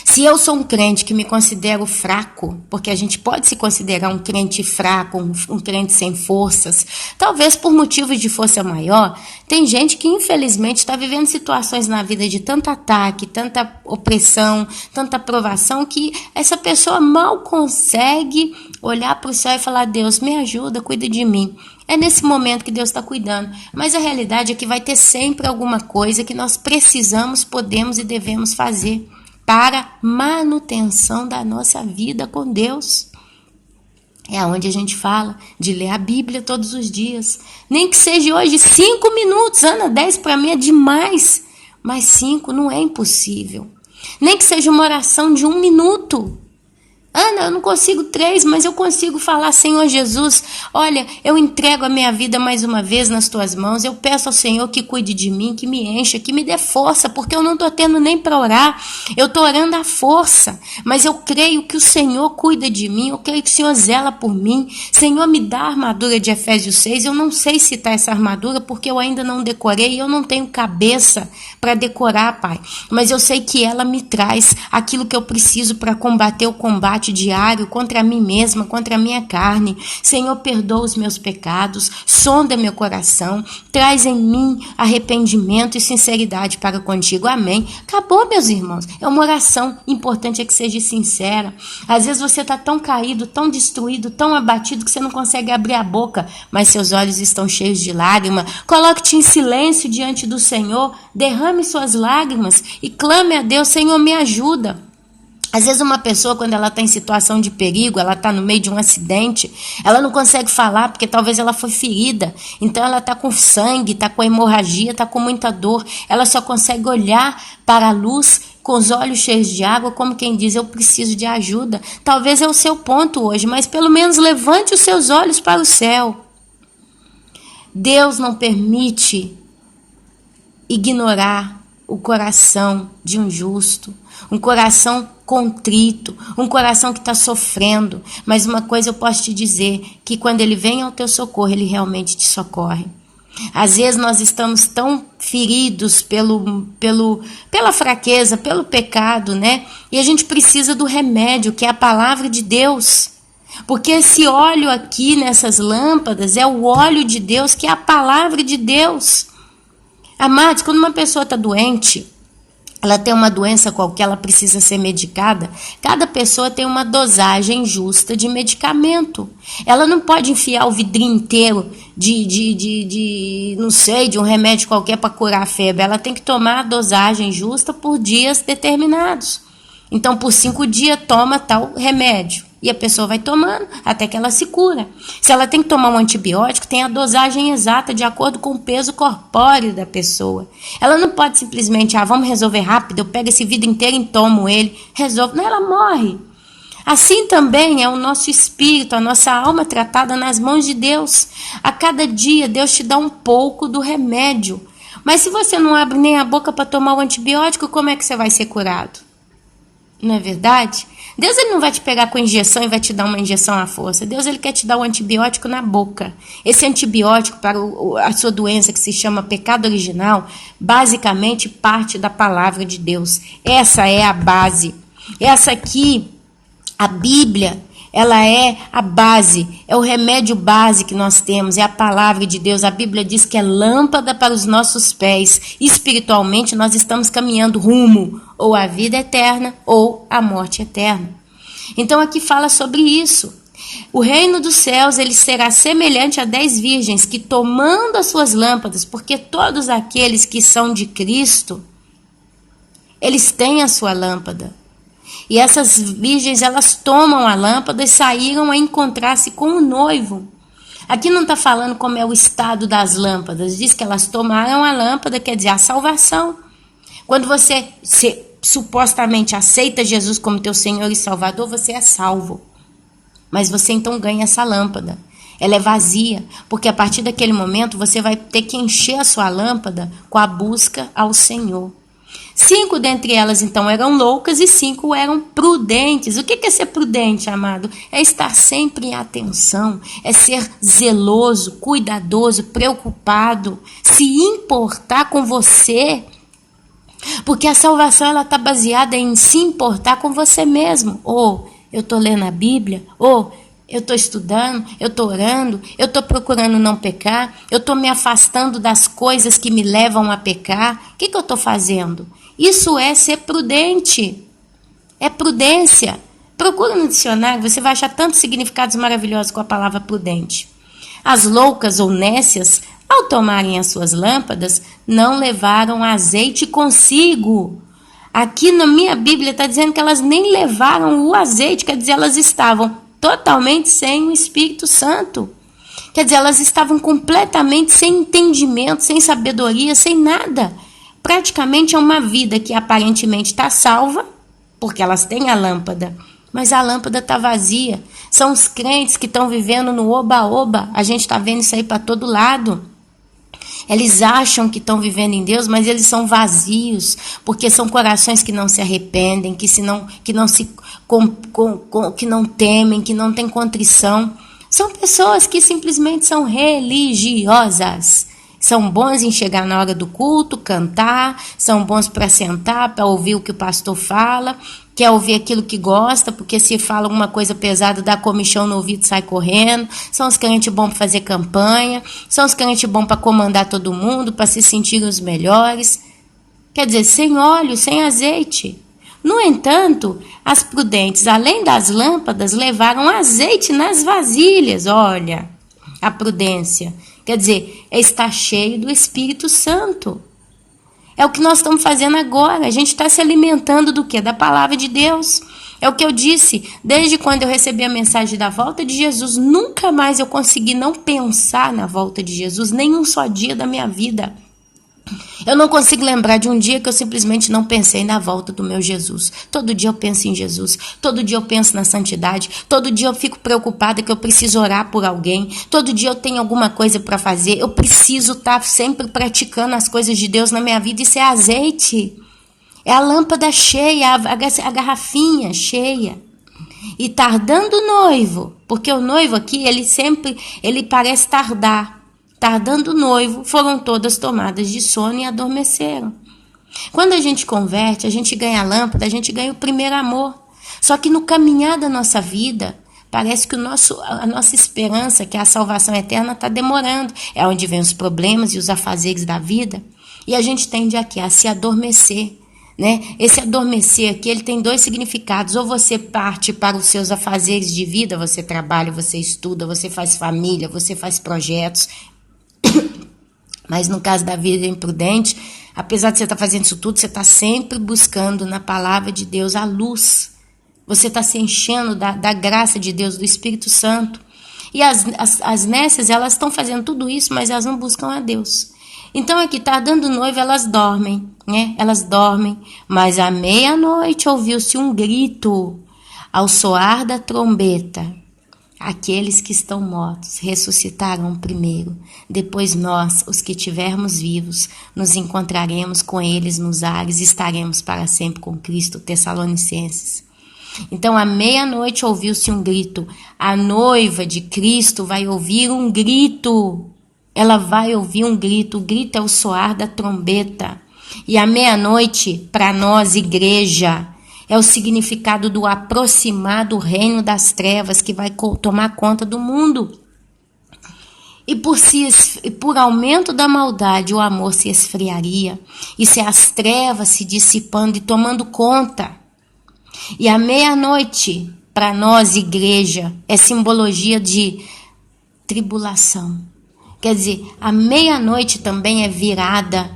Se eu sou um crente que me considero fraco, porque a gente pode se considerar um crente fraco, um crente sem forças, talvez por motivos de força maior, tem gente que infelizmente está vivendo situações na vida de tanto ataque, tanta opressão, tanta provação, que essa pessoa mal consegue olhar para o céu e falar, Deus, me ajuda, cuida de mim. É nesse momento que Deus está cuidando, mas a realidade é que vai ter sempre alguma coisa que nós precisamos, podemos e devemos fazer para manutenção da nossa vida com Deus. É onde a gente fala de ler a Bíblia todos os dias. Nem que seja hoje 5 minutos. Ana, 10 para mim é demais. Mas 5 não é impossível. Nem que seja uma oração de 1 minuto. Ana, eu não consigo 3, mas eu consigo falar, Senhor Jesus, olha, eu entrego a minha vida mais uma vez nas tuas mãos, eu peço ao Senhor que cuide de mim, que me encha, que me dê força, porque eu não estou tendo nem para orar, eu estou orando à força, mas eu creio que o Senhor cuida de mim, eu creio que o Senhor zela por mim, Senhor, me dá a armadura de Efésios 6, eu não sei citar essa armadura, porque eu ainda não decorei, eu não tenho cabeça para decorar, Pai, mas eu sei que ela me traz aquilo que eu preciso para combater o combate diário contra mim mesma, contra a minha carne. Senhor, perdoa os meus pecados, sonda meu coração, traz em mim arrependimento e sinceridade para contigo. Amém. Acabou, meus irmãos. É uma oração, importante é que seja sincera. Às vezes você está tão caído, tão destruído, tão abatido que você não consegue abrir a boca, mas seus olhos estão cheios de lágrimas. Coloque-te em silêncio diante do Senhor, derrame suas lágrimas e clame a Deus, Senhor, me ajuda. Às vezes uma pessoa, quando ela está em situação de perigo, ela está no meio de um acidente, ela não consegue falar porque talvez ela foi ferida. Então ela está com sangue, está com hemorragia, está com muita dor. Ela só consegue olhar para a luz com os olhos cheios de água, como quem diz, eu preciso de ajuda. Talvez é o seu ponto hoje, mas pelo menos levante os seus olhos para o céu. Deus não permite ignorar o coração de um justo, um coração contrito, um coração que está sofrendo. Mas uma coisa eu posso te dizer, que quando ele vem ao teu socorro, ele realmente te socorre. Às vezes nós estamos tão feridos pela fraqueza, pelo pecado, né? E a gente precisa do remédio, que é a palavra de Deus. Porque esse óleo aqui nessas lâmpadas é o óleo de Deus, que é a palavra de Deus. Amados, quando uma pessoa está doente, ela tem uma doença qualquer, ela precisa ser medicada, cada pessoa tem uma dosagem justa de medicamento. Ela não pode enfiar o vidrinho inteiro não sei, de um remédio qualquer para curar a febre. Ela tem que tomar a dosagem justa por dias determinados. Então, por 5 dias, toma tal remédio. E a pessoa vai tomando até que ela se cura. Se ela tem que tomar um antibiótico, tem a dosagem exata de acordo com o peso corpóreo da pessoa. Ela não pode simplesmente, vamos resolver rápido, eu pego esse vidro inteiro e tomo ele, resolvo. Não, ela morre. Assim também é o nosso espírito, a nossa alma tratada nas mãos de Deus. A cada dia, Deus te dá um pouco do remédio. Mas se você não abre nem a boca para tomar o antibiótico, como é que você vai ser curado? Não é verdade? Deus ele não vai te pegar com injeção e vai te dar uma injeção à força. Deus ele quer te dar um antibiótico na boca. Esse antibiótico para a sua doença que se chama pecado original, basicamente parte da palavra de Deus. Essa é a base. Essa aqui, a Bíblia, ela é a base, é o remédio base que nós temos, é a palavra de Deus. A Bíblia diz que é lâmpada para os nossos pés. Espiritualmente, nós estamos caminhando rumo ou à vida eterna ou à morte eterna. Então, aqui fala sobre isso. O reino dos céus ele será semelhante a 10 virgens que, tomando as suas lâmpadas, porque todos aqueles que são de Cristo, eles têm a sua lâmpada. E essas virgens, elas tomam a lâmpada e saíram a encontrar-se com o noivo. Aqui não está falando como é o estado das lâmpadas. Diz que elas tomaram a lâmpada, quer dizer, a salvação. Quando você supostamente aceita Jesus como teu Senhor e Salvador, você é salvo. Mas você então ganha essa lâmpada. Ela é vazia, porque a partir daquele momento você vai ter que encher a sua lâmpada com a busca ao Senhor. 5 dentre elas, então, eram loucas e 5 eram prudentes. O que é ser prudente, amado? É estar sempre em atenção, é ser zeloso, cuidadoso, preocupado, se importar com você. Porque a salvação ela está baseada em se importar com você mesmo. Eu estou lendo a Bíblia, eu estou estudando, eu estou orando, eu estou procurando não pecar, eu estou me afastando das coisas que me levam a pecar. O que eu estou fazendo? Isso é ser prudente, é prudência. Procura no dicionário, você vai achar tantos significados maravilhosos com a palavra prudente. As loucas ou nécias, ao tomarem as suas lâmpadas, não levaram azeite consigo. Aqui na minha Bíblia está dizendo que elas nem levaram o azeite, quer dizer, elas estavam totalmente sem o Espírito Santo. Quer dizer, elas estavam completamente sem entendimento, sem sabedoria, sem nada. Praticamente é uma vida que aparentemente está salva, porque elas têm a lâmpada, mas a lâmpada está vazia. São os crentes que estão vivendo no oba-oba. A gente está vendo isso aí para todo lado. Eles acham que estão vivendo em Deus, mas eles são vazios, porque são corações que não se arrependem, que não temem, que não têm contrição. São pessoas que simplesmente são religiosas. São bons em chegar na hora do culto, cantar, são bons para sentar, para ouvir o que o pastor fala, quer ouvir aquilo que gosta, porque se fala alguma coisa pesada, dá comichão no ouvido e sai correndo. São os crentes bons para fazer campanha, são os crentes bons para comandar todo mundo, para se sentir os melhores. Quer dizer, sem óleo, sem azeite. No entanto, as prudentes, além das lâmpadas, levaram azeite nas vasilhas. Olha, a prudência. Quer dizer, é estar cheio do Espírito Santo. É o que nós estamos fazendo agora. A gente está se alimentando do quê? Da palavra de Deus. É o que eu disse, desde quando eu recebi a mensagem da volta de Jesus, nunca mais eu consegui não pensar na volta de Jesus, nem um só dia da minha vida. Eu não consigo lembrar de um dia que eu simplesmente não pensei na volta do meu Jesus. Todo dia eu penso em Jesus, todo dia eu penso na santidade, todo dia eu fico preocupada que eu preciso orar por alguém, todo dia eu tenho alguma coisa para fazer, eu preciso estar sempre praticando as coisas de Deus na minha vida. Isso é azeite, é a lâmpada cheia, a garrafinha cheia. E tardando o noivo, porque o noivo aqui, ele parece tardar. Tardando o noivo, foram todas tomadas de sono e adormeceram. Quando a gente converte, a gente ganha a lâmpada, a gente ganha o primeiro amor. Só que no caminhar da nossa vida, parece que a nossa esperança, que é a salvação eterna, está demorando. É onde vem os problemas e os afazeres da vida. E a gente tende aqui a se adormecer. Né? Esse adormecer aqui, ele tem dois significados. Ou você parte para os seus afazeres de vida, você trabalha, você estuda, você faz família, você faz projetos. Mas no caso da vida imprudente, apesar de você estar fazendo isso tudo, você está sempre buscando na palavra de Deus a luz. Você está se enchendo da graça de Deus, do Espírito Santo. E as nécias, elas estão fazendo tudo isso, mas elas não buscam a Deus. Então aqui está dando noivo, elas dormem, né? Elas dormem, mas à meia-noite ouviu-se um grito ao soar da trombeta. Aqueles que estão mortos ressuscitarão primeiro. Depois nós, os que estivermos vivos, nos encontraremos com eles nos ares e estaremos para sempre com Cristo. Tessalonicenses. Então, à meia-noite ouviu-se um grito. A noiva de Cristo vai ouvir um grito. Ela vai ouvir um grito. O grito é o soar da trombeta. E à meia-noite, para nós, igreja, é o significado do aproximar do reino das trevas que vai tomar conta do mundo. E por aumento da maldade, o amor se esfriaria. Isso é as trevas se dissipando e tomando conta. E a meia-noite, para nós, igreja, é simbologia de tribulação. Quer dizer, a meia-noite também é virada.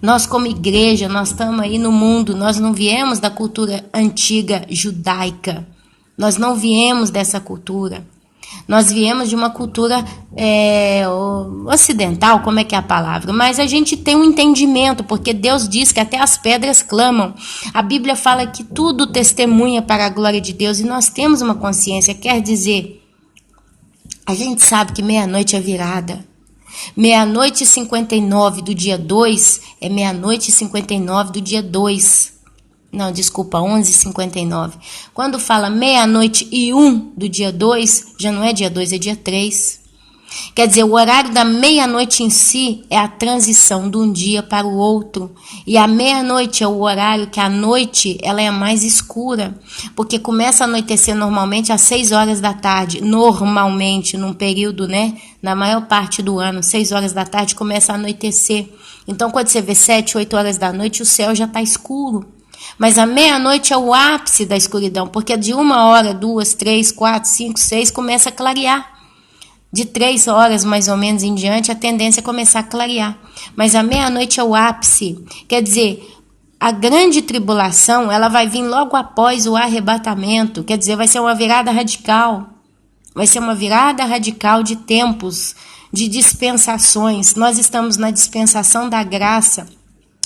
Nós, como igreja, nós estamos aí no mundo, nós não viemos da cultura antiga judaica, nós não viemos dessa cultura, nós viemos de uma cultura ocidental, como é que é a palavra, mas a gente tem um entendimento, porque Deus diz que até as pedras clamam, a Bíblia fala que tudo testemunha para a glória de Deus e nós temos uma consciência, quer dizer, a gente sabe que meia-noite é virada. Meia-noite e 59 do dia 2 é meia-noite e 59 do dia 2. Não, desculpa, 11h59. Quando fala meia-noite e 1 do dia 2, já não é dia 2, é dia 3. Quer dizer, o horário da meia-noite em si é a transição de um dia para o outro. E a meia-noite é o horário que a noite ela é mais escura. Porque começa a anoitecer normalmente às 6 horas da tarde. Normalmente, num período, né? Na maior parte do ano, 6 horas da tarde começa a anoitecer. Então, quando você vê 7, 8 horas da noite, o céu já está escuro. Mas a meia-noite é o ápice da escuridão. Porque de 1 hora, 2, 3, 4, 5, 6 começa a clarear. De 3 horas mais ou menos em diante, a tendência é começar a clarear. Mas a meia-noite é o ápice. Quer dizer, a grande tribulação ela vai vir logo após o arrebatamento. Quer dizer, vai ser uma virada radical. Vai ser uma virada radical de tempos, de dispensações. Nós estamos na dispensação da graça.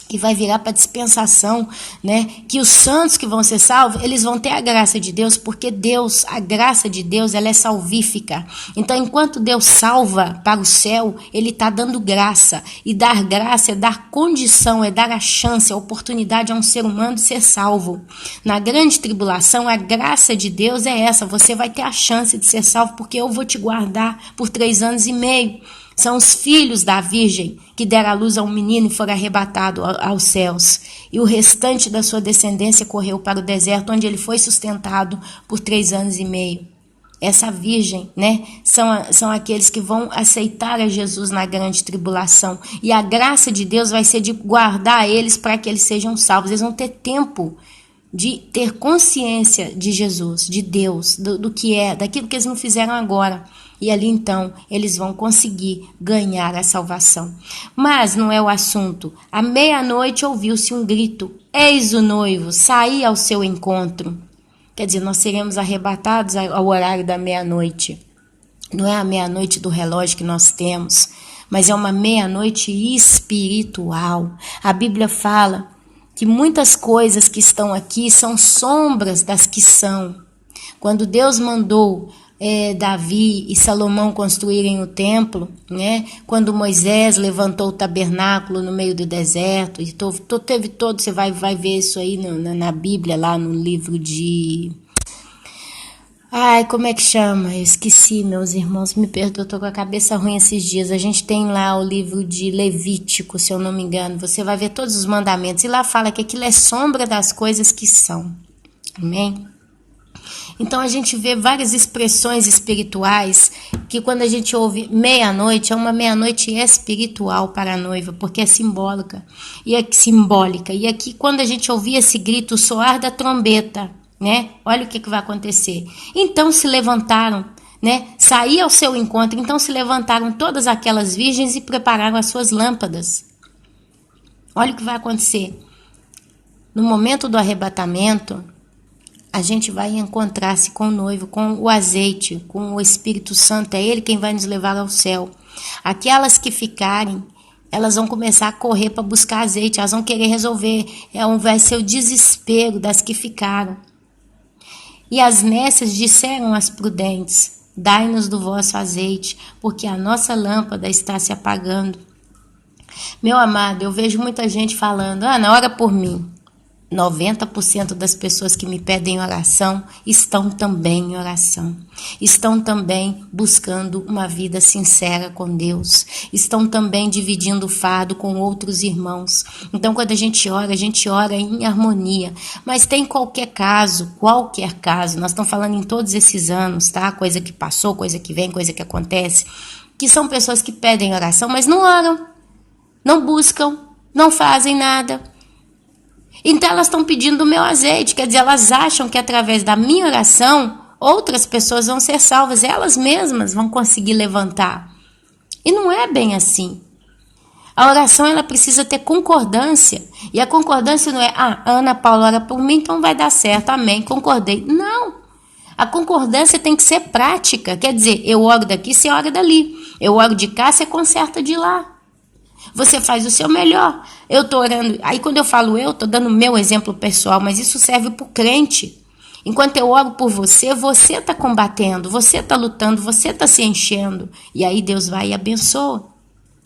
Que vai virar para dispensação, né? Que os santos que vão ser salvos, eles vão ter a graça de Deus, porque Deus, a graça de Deus, ela é salvífica. Então, enquanto Deus salva para o céu, Ele está dando graça. E dar graça é dar condição, é dar a chance, a oportunidade a um ser humano de ser salvo. Na grande tribulação, a graça de Deus é essa. Você vai ter a chance de ser salvo, porque eu vou te guardar por 3 anos e meio. São os filhos da Virgem que deram à luz a um menino e foram arrebatados aos céus. E o restante da sua descendência correu para o deserto, onde ele foi sustentado por 3 anos e meio. Essa Virgem, né, são aqueles que vão aceitar a Jesus na grande tribulação. E a graça de Deus vai ser de guardar eles para que eles sejam salvos. Eles vão ter tempo de ter consciência de Jesus, de Deus, do que é, daquilo que eles não fizeram agora. E ali então eles vão conseguir ganhar a salvação. Mas não é o assunto. À meia-noite ouviu-se um grito: eis o noivo, saí ao seu encontro. Quer dizer, nós seremos arrebatados ao horário da meia-noite. Não é a meia-noite do relógio que nós temos, mas é uma meia-noite espiritual. A Bíblia fala que muitas coisas que estão aqui são sombras das que são. Quando Deus mandou Davi e Salomão construírem o templo, né? Quando Moisés levantou o tabernáculo no meio do deserto, e teve todo, você vai ver isso aí na Bíblia, lá no livro de... Ai, como é que chama? Eu esqueci, meus irmãos, me perdoam, eu tô com a cabeça ruim esses dias. A gente tem lá o livro de Levítico, se eu não me engano. Você vai ver todos os mandamentos. E lá fala que aquilo é sombra das coisas que são. Amém? Então a gente vê várias expressões espirituais que quando a gente ouve meia-noite, é uma meia-noite espiritual para a noiva, porque é simbólica. Simbólica. E aqui quando a gente ouvir esse grito, o soar da trombeta, né? Olha o que vai acontecer. Então se levantaram, né? Saí ao seu encontro. Então se levantaram todas aquelas virgens e prepararam as suas lâmpadas. Olha o que vai acontecer. No momento do arrebatamento, a gente vai encontrar-se com o noivo, com o azeite, com o Espírito Santo. É Ele quem vai nos levar ao céu. Aquelas que ficarem, elas vão começar a correr para buscar azeite. Elas vão querer resolver. Vai ser o desespero das que ficaram. E as nécias disseram às prudentes: dai-nos do vosso azeite, porque a nossa lâmpada está se apagando. Meu amado, eu vejo muita gente falando: Ana, ora por mim. 90% das pessoas que me pedem oração estão também em oração. Estão também buscando uma vida sincera com Deus. Estão também dividindo o fardo com outros irmãos. Então, quando a gente ora em harmonia. Mas tem qualquer caso, nós estamos falando em todos esses anos, tá? Coisa que passou, coisa que vem, coisa que acontece, que são pessoas que pedem oração, mas não oram, não buscam, não fazem nada. Então elas estão pedindo o meu azeite, quer dizer, elas acham que através da minha oração, outras pessoas vão ser salvas, elas mesmas vão conseguir levantar. E não é bem assim. A oração, ela precisa ter concordância, e a concordância não é: Ana Paula ora por mim, então vai dar certo, amém, concordei. Não, a concordância tem que ser prática, quer dizer, eu oro daqui, você ora dali, eu oro de cá, você conserta de lá. Você faz o seu melhor. Eu estou orando. Aí quando eu falo eu, estou dando o meu exemplo pessoal, mas isso serve para o crente. Enquanto eu oro por você, você está combatendo, você está lutando, você está se enchendo. E aí Deus vai e abençoa.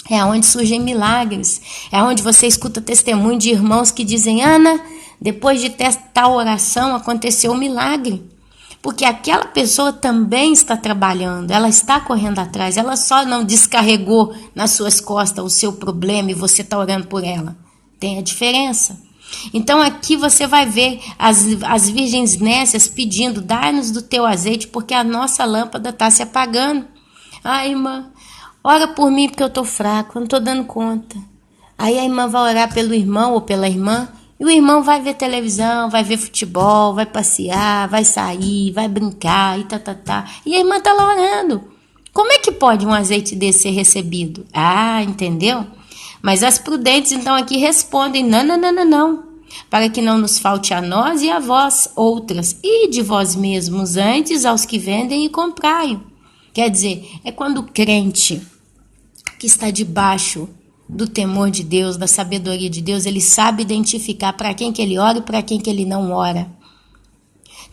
É onde surgem milagres. É onde você escuta testemunho de irmãos que dizem: Ana, depois de tal oração aconteceu um milagre. Porque aquela pessoa também está trabalhando, ela está correndo atrás, ela só não descarregou nas suas costas o seu problema e você está orando por ela. Tem a diferença. Então aqui você vai ver as virgens nécias pedindo: dai-nos do teu azeite, porque a nossa lâmpada está se apagando. Ai, irmã, ora por mim porque eu estou fraco, eu não estou dando conta. Aí a irmã vai orar pelo irmão ou pela irmã, e o irmão vai ver televisão, vai ver futebol, vai passear, vai sair, vai brincar e tá. E a irmã tá lá orando. Como é que pode um azeite desse ser recebido? Entendeu? Mas as prudentes então aqui respondem: não. Para que não nos falte a nós e a vós outras, e de vós mesmos antes aos que vendem e comprai. Quer dizer, é quando o crente que está debaixo do temor de Deus, da sabedoria de Deus, ele sabe identificar para quem que ele ora e para quem que ele não ora.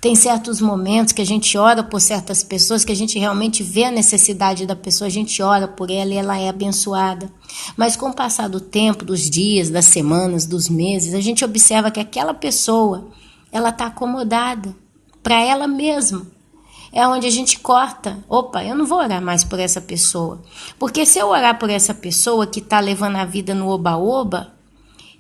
Tem certos momentos que a gente ora por certas pessoas, que a gente realmente vê a necessidade da pessoa, a gente ora por ela e ela é abençoada. Mas com o passar do tempo, dos dias, das semanas, dos meses, a gente observa que aquela pessoa, ela está acomodada para ela mesma. É onde a gente corta. Opa, eu não vou orar mais por essa pessoa. Porque se eu orar por essa pessoa que está levando a vida no oba-oba,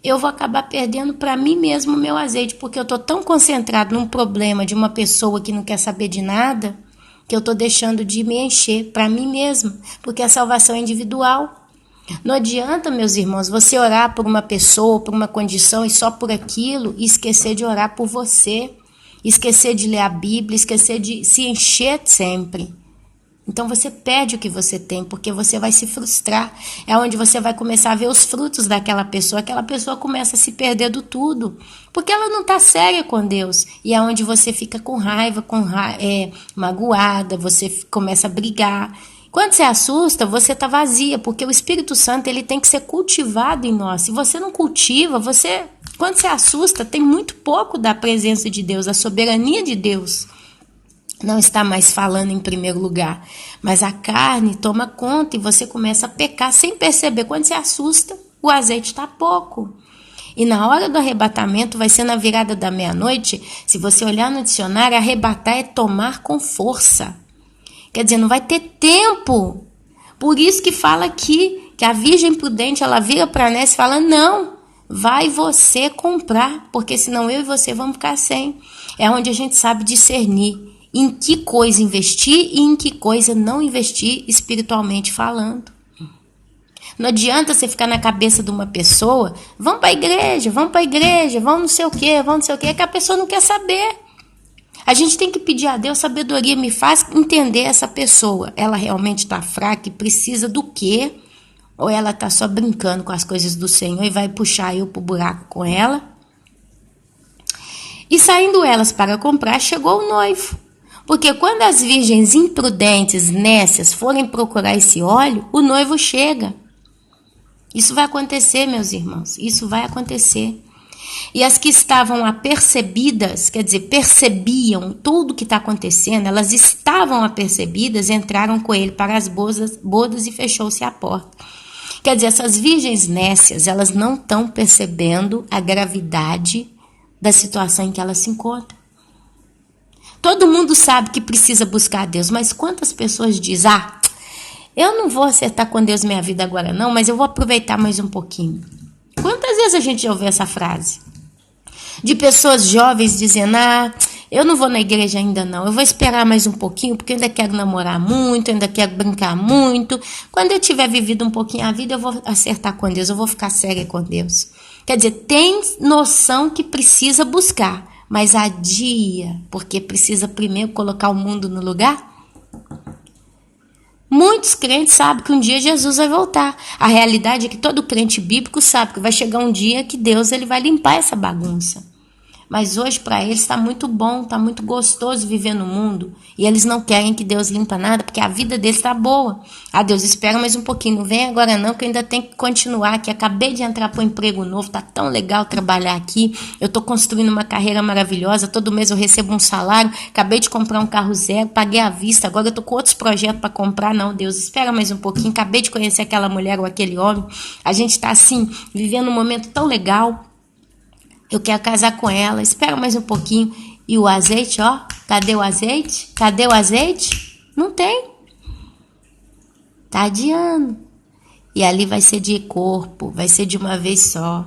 eu vou acabar perdendo para mim mesmo o meu azeite, porque eu estou tão concentrado num problema de uma pessoa que não quer saber de nada, que eu estou deixando de me encher para mim mesmo, porque a salvação é individual. Não adianta, meus irmãos, você orar por uma pessoa, por uma condição e só por aquilo e esquecer de orar por você, esquecer de ler a Bíblia, esquecer de se encher sempre. Então você perde o que você tem, porque você vai se frustrar. É onde você vai começar a ver os frutos daquela pessoa. Aquela pessoa começa a se perder do tudo, porque ela não está séria com Deus. E é onde você fica com raiva, magoada, você começa a brigar. Quando você assusta, você está vazia, porque o Espírito Santo ele tem que ser cultivado em nós. Se você não cultiva, quando você assusta, tem muito pouco da presença de Deus, da soberania de Deus. Não está mais falando em primeiro lugar, mas a carne toma conta e você começa a pecar sem perceber. Quando você assusta, o azeite está pouco. E na hora do arrebatamento, vai ser na virada da meia-noite, se você olhar no dicionário, arrebatar é tomar com força. Quer dizer, não vai ter tempo. Por isso que fala aqui, que a virgem prudente, ela vira para Ness e fala, não, vai você comprar, porque senão eu e você vamos ficar sem. É onde a gente sabe discernir em que coisa investir e em que coisa não investir espiritualmente falando. Não adianta você ficar na cabeça de uma pessoa, vamos para a igreja, vamos não sei o quê, que a pessoa não quer saber. A gente tem que pedir a Deus sabedoria, me faz entender essa pessoa. Ela realmente está fraca e precisa do quê? Ou ela está só brincando com as coisas do Senhor e vai puxar eu para o buraco com ela? E saindo elas para comprar, chegou o noivo. Porque quando as virgens imprudentes, nécias, forem procurar esse óleo, o noivo chega. Isso vai acontecer, meus irmãos, isso vai acontecer. E as que estavam apercebidas, quer dizer, percebiam tudo o que está acontecendo, elas estavam apercebidas, entraram com ele para as bodas e fechou-se a porta. Quer dizer, essas virgens nécias, elas não estão percebendo a gravidade da situação em que elas se encontram. Todo mundo sabe que precisa buscar a Deus, mas quantas pessoas dizem, eu não vou acertar com Deus minha vida agora não, mas eu vou aproveitar mais um pouquinho. Quantas vezes a gente já ouviu essa frase? De pessoas jovens dizendo, eu não vou na igreja ainda não, eu vou esperar mais um pouquinho, porque eu ainda quero namorar muito, eu ainda quero brincar muito. Quando eu tiver vivido um pouquinho a vida, eu vou acertar com Deus, eu vou ficar séria com Deus. Quer dizer, tem noção que precisa buscar, mas adia, porque precisa primeiro colocar o mundo no lugar. Muitos crentes sabem que um dia Jesus vai voltar. A realidade é que todo crente bíblico sabe que vai chegar um dia que Deus ele vai limpar essa bagunça. Mas hoje para eles está muito bom, está muito gostoso viver no mundo. E eles não querem que Deus limpa nada, porque a vida deles está boa. Deus, espera mais um pouquinho, não vem agora não, que eu ainda tenho que continuar aqui. Acabei de entrar para um emprego novo, tá tão legal trabalhar aqui. Eu estou construindo uma carreira maravilhosa, todo mês eu recebo um salário. Acabei de comprar um carro zero, paguei à vista, agora eu estou com outros projetos para comprar. Não, Deus, espera mais um pouquinho. Acabei de conhecer aquela mulher ou aquele homem. A gente está assim, vivendo um momento tão legal. Eu quero casar com ela, espera mais um pouquinho. E o azeite, cadê o azeite? Cadê o azeite? Não tem. Tá adiando. E ali vai ser de corpo, vai ser de uma vez só.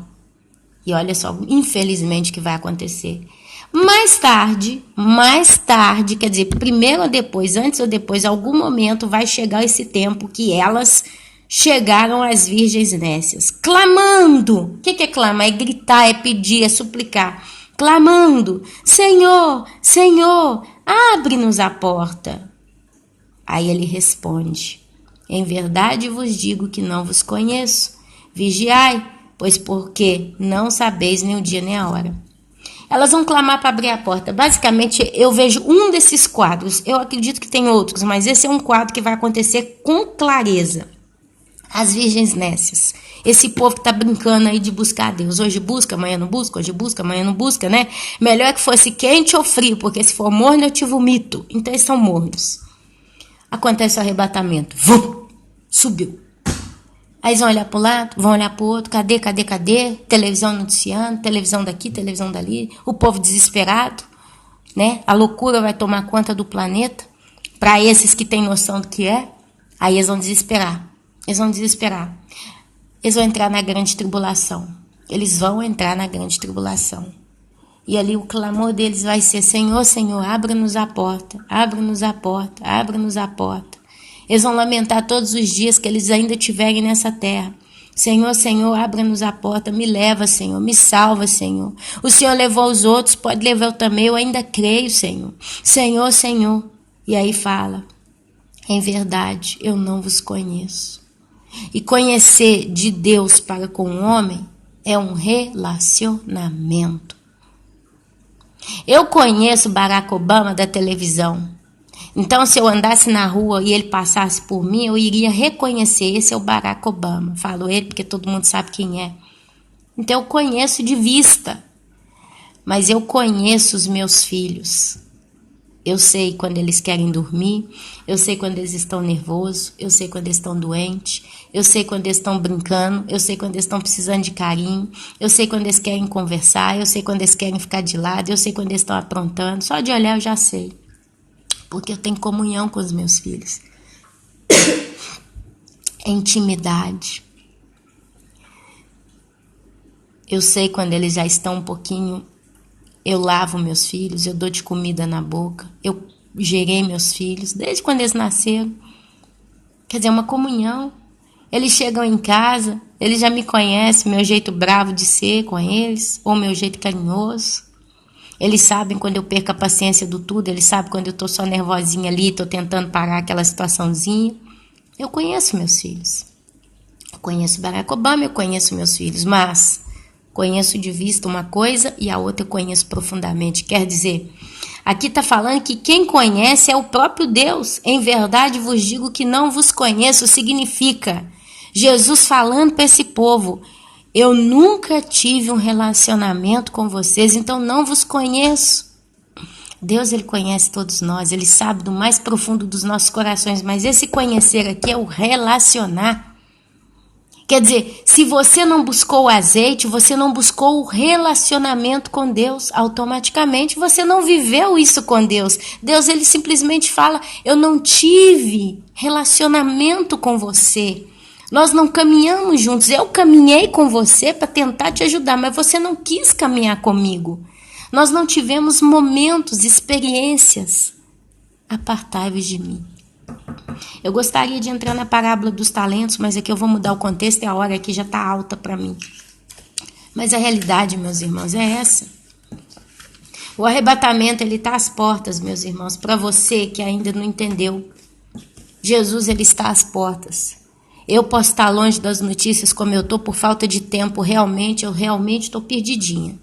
E olha só, infelizmente, o que vai acontecer. Mais tarde, quer dizer, primeiro ou depois, antes ou depois, algum momento vai chegar esse tempo que elas chegaram as virgens nécias, clamando. O que é clamar? É gritar, é pedir, é suplicar. Clamando, Senhor, Senhor, abre-nos a porta. Aí ele responde, em verdade vos digo que não vos conheço. Vigiai, pois porque não sabeis nem o dia nem a hora. Elas vão clamar para abrir a porta. Basicamente, eu vejo um desses quadros. Eu acredito que tem outros, mas esse é um quadro que vai acontecer com clareza. As virgens nécias. Esse povo que tá brincando aí de buscar a Deus. Hoje busca, amanhã não busca, hoje busca, amanhã não busca, né? Melhor que fosse quente ou frio, porque se for morno eu te vomito. Então eles são mornos. Acontece o arrebatamento. Vum! Subiu. Aí eles vão olhar para o lado, vão olhar para o outro. Cadê? Televisão noticiando, televisão daqui, televisão dali. O povo desesperado, né? A loucura vai tomar conta do planeta. Para esses que têm noção do que é, aí eles vão desesperar. Eles vão entrar na grande tribulação. Eles vão entrar na grande tribulação. E ali o clamor deles vai ser, Senhor, Senhor, abra-nos a porta, abra-nos a porta, abra-nos a porta. Eles vão lamentar todos os dias que eles ainda tiverem nessa terra. Senhor, Senhor, abra-nos a porta, me leva, Senhor, me salva, Senhor. O Senhor levou os outros, pode levar eu também, eu ainda creio, Senhor. Senhor, Senhor. E aí fala, em verdade, eu não vos conheço. E conhecer de Deus para com o homem é um relacionamento. Eu conheço Barack Obama da televisão. Então, se eu andasse na rua e ele passasse por mim, eu iria reconhecer, esse é o Barack Obama. Falo ele porque todo mundo sabe quem é. Então, eu conheço de vista. Mas eu conheço os meus filhos. Eu sei quando eles querem dormir, eu sei quando eles estão nervosos, eu sei quando eles estão doentes, eu sei quando eles estão brincando, eu sei quando eles estão precisando de carinho, eu sei quando eles querem conversar, eu sei quando eles querem ficar de lado, eu sei quando eles estão aprontando. Só de olhar eu já sei, porque eu tenho comunhão com os meus filhos. É intimidade. Eu sei quando eles já estão um pouquinho... Eu lavo meus filhos, eu dou de comida na boca, eu gerei meus filhos desde quando eles nasceram. Quer dizer, uma comunhão. Eles chegam em casa, eles já me conhecem, meu jeito bravo de ser com eles, ou meu jeito carinhoso. Eles sabem quando eu perco a paciência do tudo, eles sabem quando eu estou só nervosinha ali, estou tentando parar aquela situaçãozinha. Eu conheço meus filhos. Eu conheço Barack Obama, eu conheço meus filhos, mas... conheço de vista uma coisa e a outra eu conheço profundamente. Quer dizer, aqui está falando que quem conhece é o próprio Deus. Em verdade vos digo que não vos conheço. Significa Jesus falando para esse povo, eu nunca tive um relacionamento com vocês, então não vos conheço. Deus, ele conhece todos nós, ele sabe do mais profundo dos nossos corações, mas esse conhecer aqui é o relacionar. Quer dizer, se você não buscou o azeite, você não buscou o relacionamento com Deus, automaticamente você não viveu isso com Deus. Deus, ele simplesmente fala, eu não tive relacionamento com você. Nós não caminhamos juntos, eu caminhei com você para tentar te ajudar, mas você não quis caminhar comigo. Nós não tivemos momentos, experiências. Apartai-vos de mim. Eu gostaria de entrar na parábola dos talentos, mas aqui eu vou mudar o contexto e a hora aqui já está alta para mim. Mas a realidade, meus irmãos, é essa. O arrebatamento, ele está às portas, meus irmãos. Para você que ainda não entendeu, Jesus, ele está às portas. Eu posso estar longe das notícias como eu estou por falta de tempo, eu realmente estou perdidinha.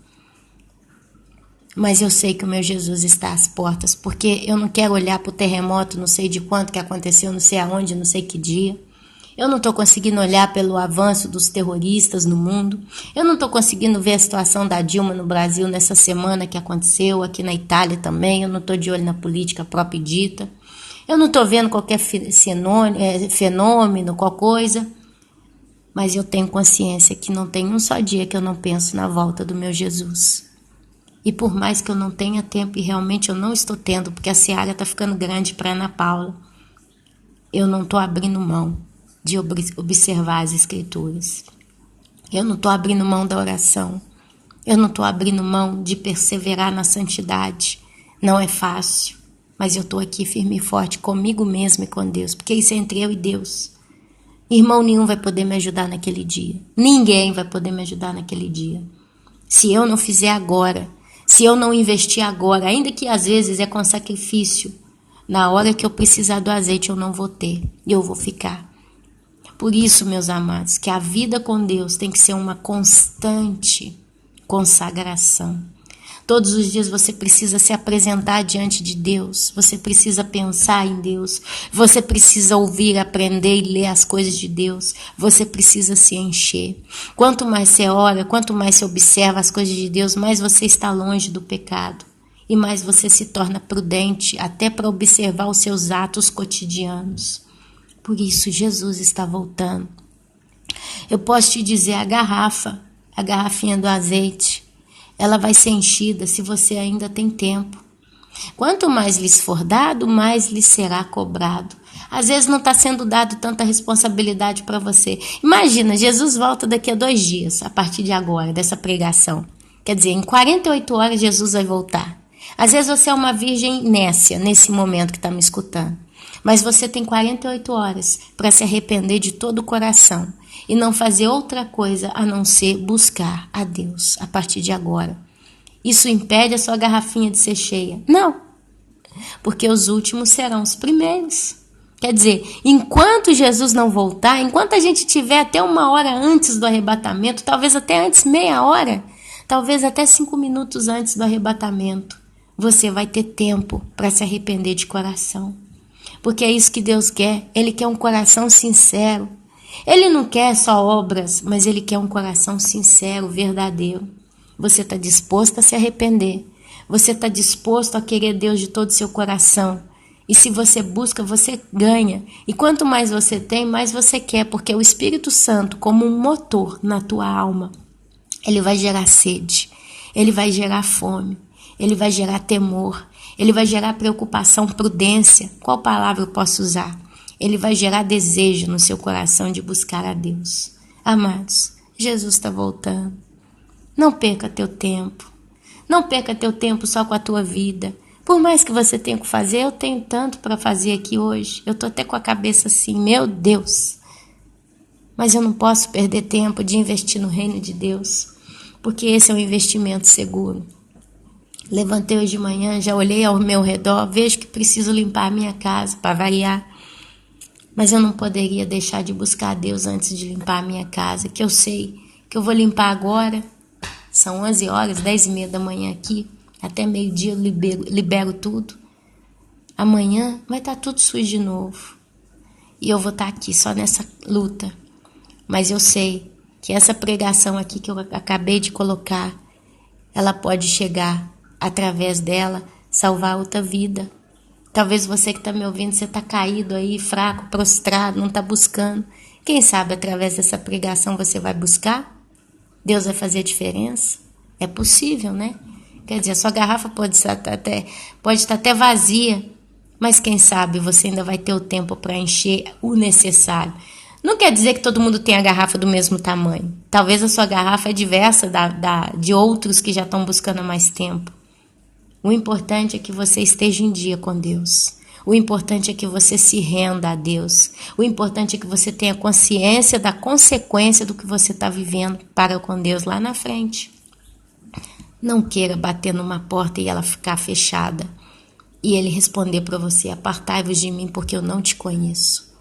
Mas eu sei que o meu Jesus está às portas, porque eu não quero olhar para o terremoto, não sei de quanto que aconteceu, não sei aonde, não sei que dia. Eu não estou conseguindo olhar pelo avanço dos terroristas no mundo. Eu não estou conseguindo ver a situação da Dilma no Brasil nessa semana que aconteceu, aqui na Itália também. Eu não estou de olho na política própria dita. Eu não estou vendo qualquer fenômeno, qualquer coisa. Mas eu tenho consciência que não tem um só dia que eu não penso na volta do meu Jesus. E por mais que eu não tenha tempo, e realmente eu não estou tendo, porque a seara está ficando grande para Ana Paula, eu não estou abrindo mão de observar as escrituras. Eu não estou abrindo mão da oração. Eu não estou abrindo mão de perseverar na santidade. Não é fácil, mas eu estou aqui firme e forte comigo mesmo e com Deus, porque isso é entre eu e Deus. Irmão nenhum vai poder me ajudar naquele dia. Ninguém vai poder me ajudar naquele dia. Se eu não fizer agora, se eu não investir agora, ainda que às vezes é com sacrifício, na hora que eu precisar do azeite eu não vou ter, eu vou ficar. Por isso, meus amados, que a vida com Deus tem que ser uma constante consagração. Todos os dias você precisa se apresentar diante de Deus, você precisa pensar em Deus, você precisa ouvir, aprender e ler as coisas de Deus, você precisa se encher. Quanto mais você ora, quanto mais você observa as coisas de Deus, mais você está longe do pecado e mais você se torna prudente até para observar os seus atos cotidianos. Por isso, Jesus está voltando. Eu posso te dizer, a garrafinha do azeite, ela vai ser enchida se você ainda tem tempo. Quanto mais lhes for dado, mais lhes será cobrado. Às vezes não está sendo dado tanta responsabilidade para você. Imagina, Jesus volta daqui a 2 dias, a partir de agora, dessa pregação. Quer dizer, em 48 horas Jesus vai voltar. Às vezes você é uma virgem nécia, nesse momento que está me escutando. Mas você tem 48 horas para se arrepender de todo o coração e não fazer outra coisa a não ser buscar a Deus a partir de agora. Isso impede a sua garrafinha de ser cheia? Não, porque os últimos serão os primeiros. Quer dizer, enquanto Jesus não voltar, enquanto a gente tiver até 1 hora antes do arrebatamento, talvez até antes, meia hora, talvez até 5 minutos antes do arrebatamento, você vai ter tempo para se arrepender de coração. Porque é isso que Deus quer. Ele quer um coração sincero. Ele não quer só obras, mas Ele quer um coração sincero, verdadeiro. Você está disposto a se arrepender. Você está disposto a querer Deus de todo o seu coração. E se você busca, você ganha. E quanto mais você tem, mais você quer. Porque o Espírito Santo, como um motor na tua alma, ele vai gerar sede. Ele vai gerar fome. Ele vai gerar temor. Ele vai gerar preocupação, prudência. Qual palavra eu posso usar? Ele vai gerar desejo no seu coração de buscar a Deus. Amados, Jesus está voltando. Não perca teu tempo. Não perca teu tempo só com a tua vida. Por mais que você tenha que fazer, eu tenho tanto para fazer aqui hoje. Eu estou até com a cabeça assim, meu Deus. Mas eu não posso perder tempo de investir no reino de Deus, porque esse é um investimento seguro. Levantei hoje de manhã, já olhei ao meu redor, vejo que preciso limpar a minha casa, para variar. Mas eu não poderia deixar de buscar a Deus antes de limpar a minha casa, que eu sei que eu vou limpar agora. São 11 horas, 10h30 da manhã aqui. Até meio-dia eu libero tudo. Amanhã vai estar tudo sujo de novo. E eu vou estar aqui só nessa luta. Mas eu sei que essa pregação aqui que eu acabei de colocar, ela pode chegar, através dela, salvar outra vida. Talvez você que está me ouvindo, você está caído aí, fraco, prostrado, não está buscando. Quem sabe através dessa pregação você vai buscar? Deus vai fazer a diferença? É possível, né? Quer dizer, a sua garrafa pode estar até vazia, mas quem sabe você ainda vai ter o tempo para encher o necessário. Não quer dizer que todo mundo tem a garrafa do mesmo tamanho. Talvez a sua garrafa é diversa de outros que já estão buscando há mais tempo. O importante é que você esteja em dia com Deus. O importante é que você se renda a Deus. O importante é que você tenha consciência da consequência do que você está vivendo para com Deus lá na frente. Não queira bater numa porta e ela ficar fechada e ele responder para você: apartai-vos de mim porque eu não te conheço.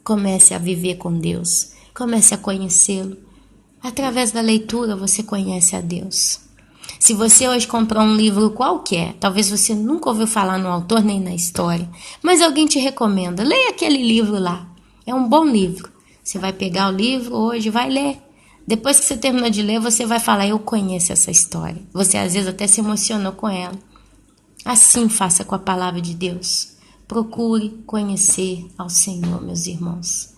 Comece a viver com Deus. Comece a conhecê-lo. Através da leitura você conhece a Deus. Se você hoje comprou um livro qualquer, talvez você nunca ouviu falar no autor nem na história, mas alguém te recomenda, leia aquele livro lá. É um bom livro. Você vai pegar o livro hoje, vai ler. Depois que você terminou de ler, você vai falar: eu conheço essa história. Você às vezes até se emocionou com ela. Assim faça com a palavra de Deus. Procure conhecer ao Senhor, meus irmãos.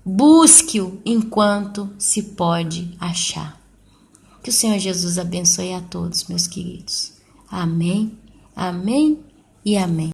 Busque-o enquanto se pode achar. Que o Senhor Jesus abençoe a todos, meus queridos. Amém, amém e amém.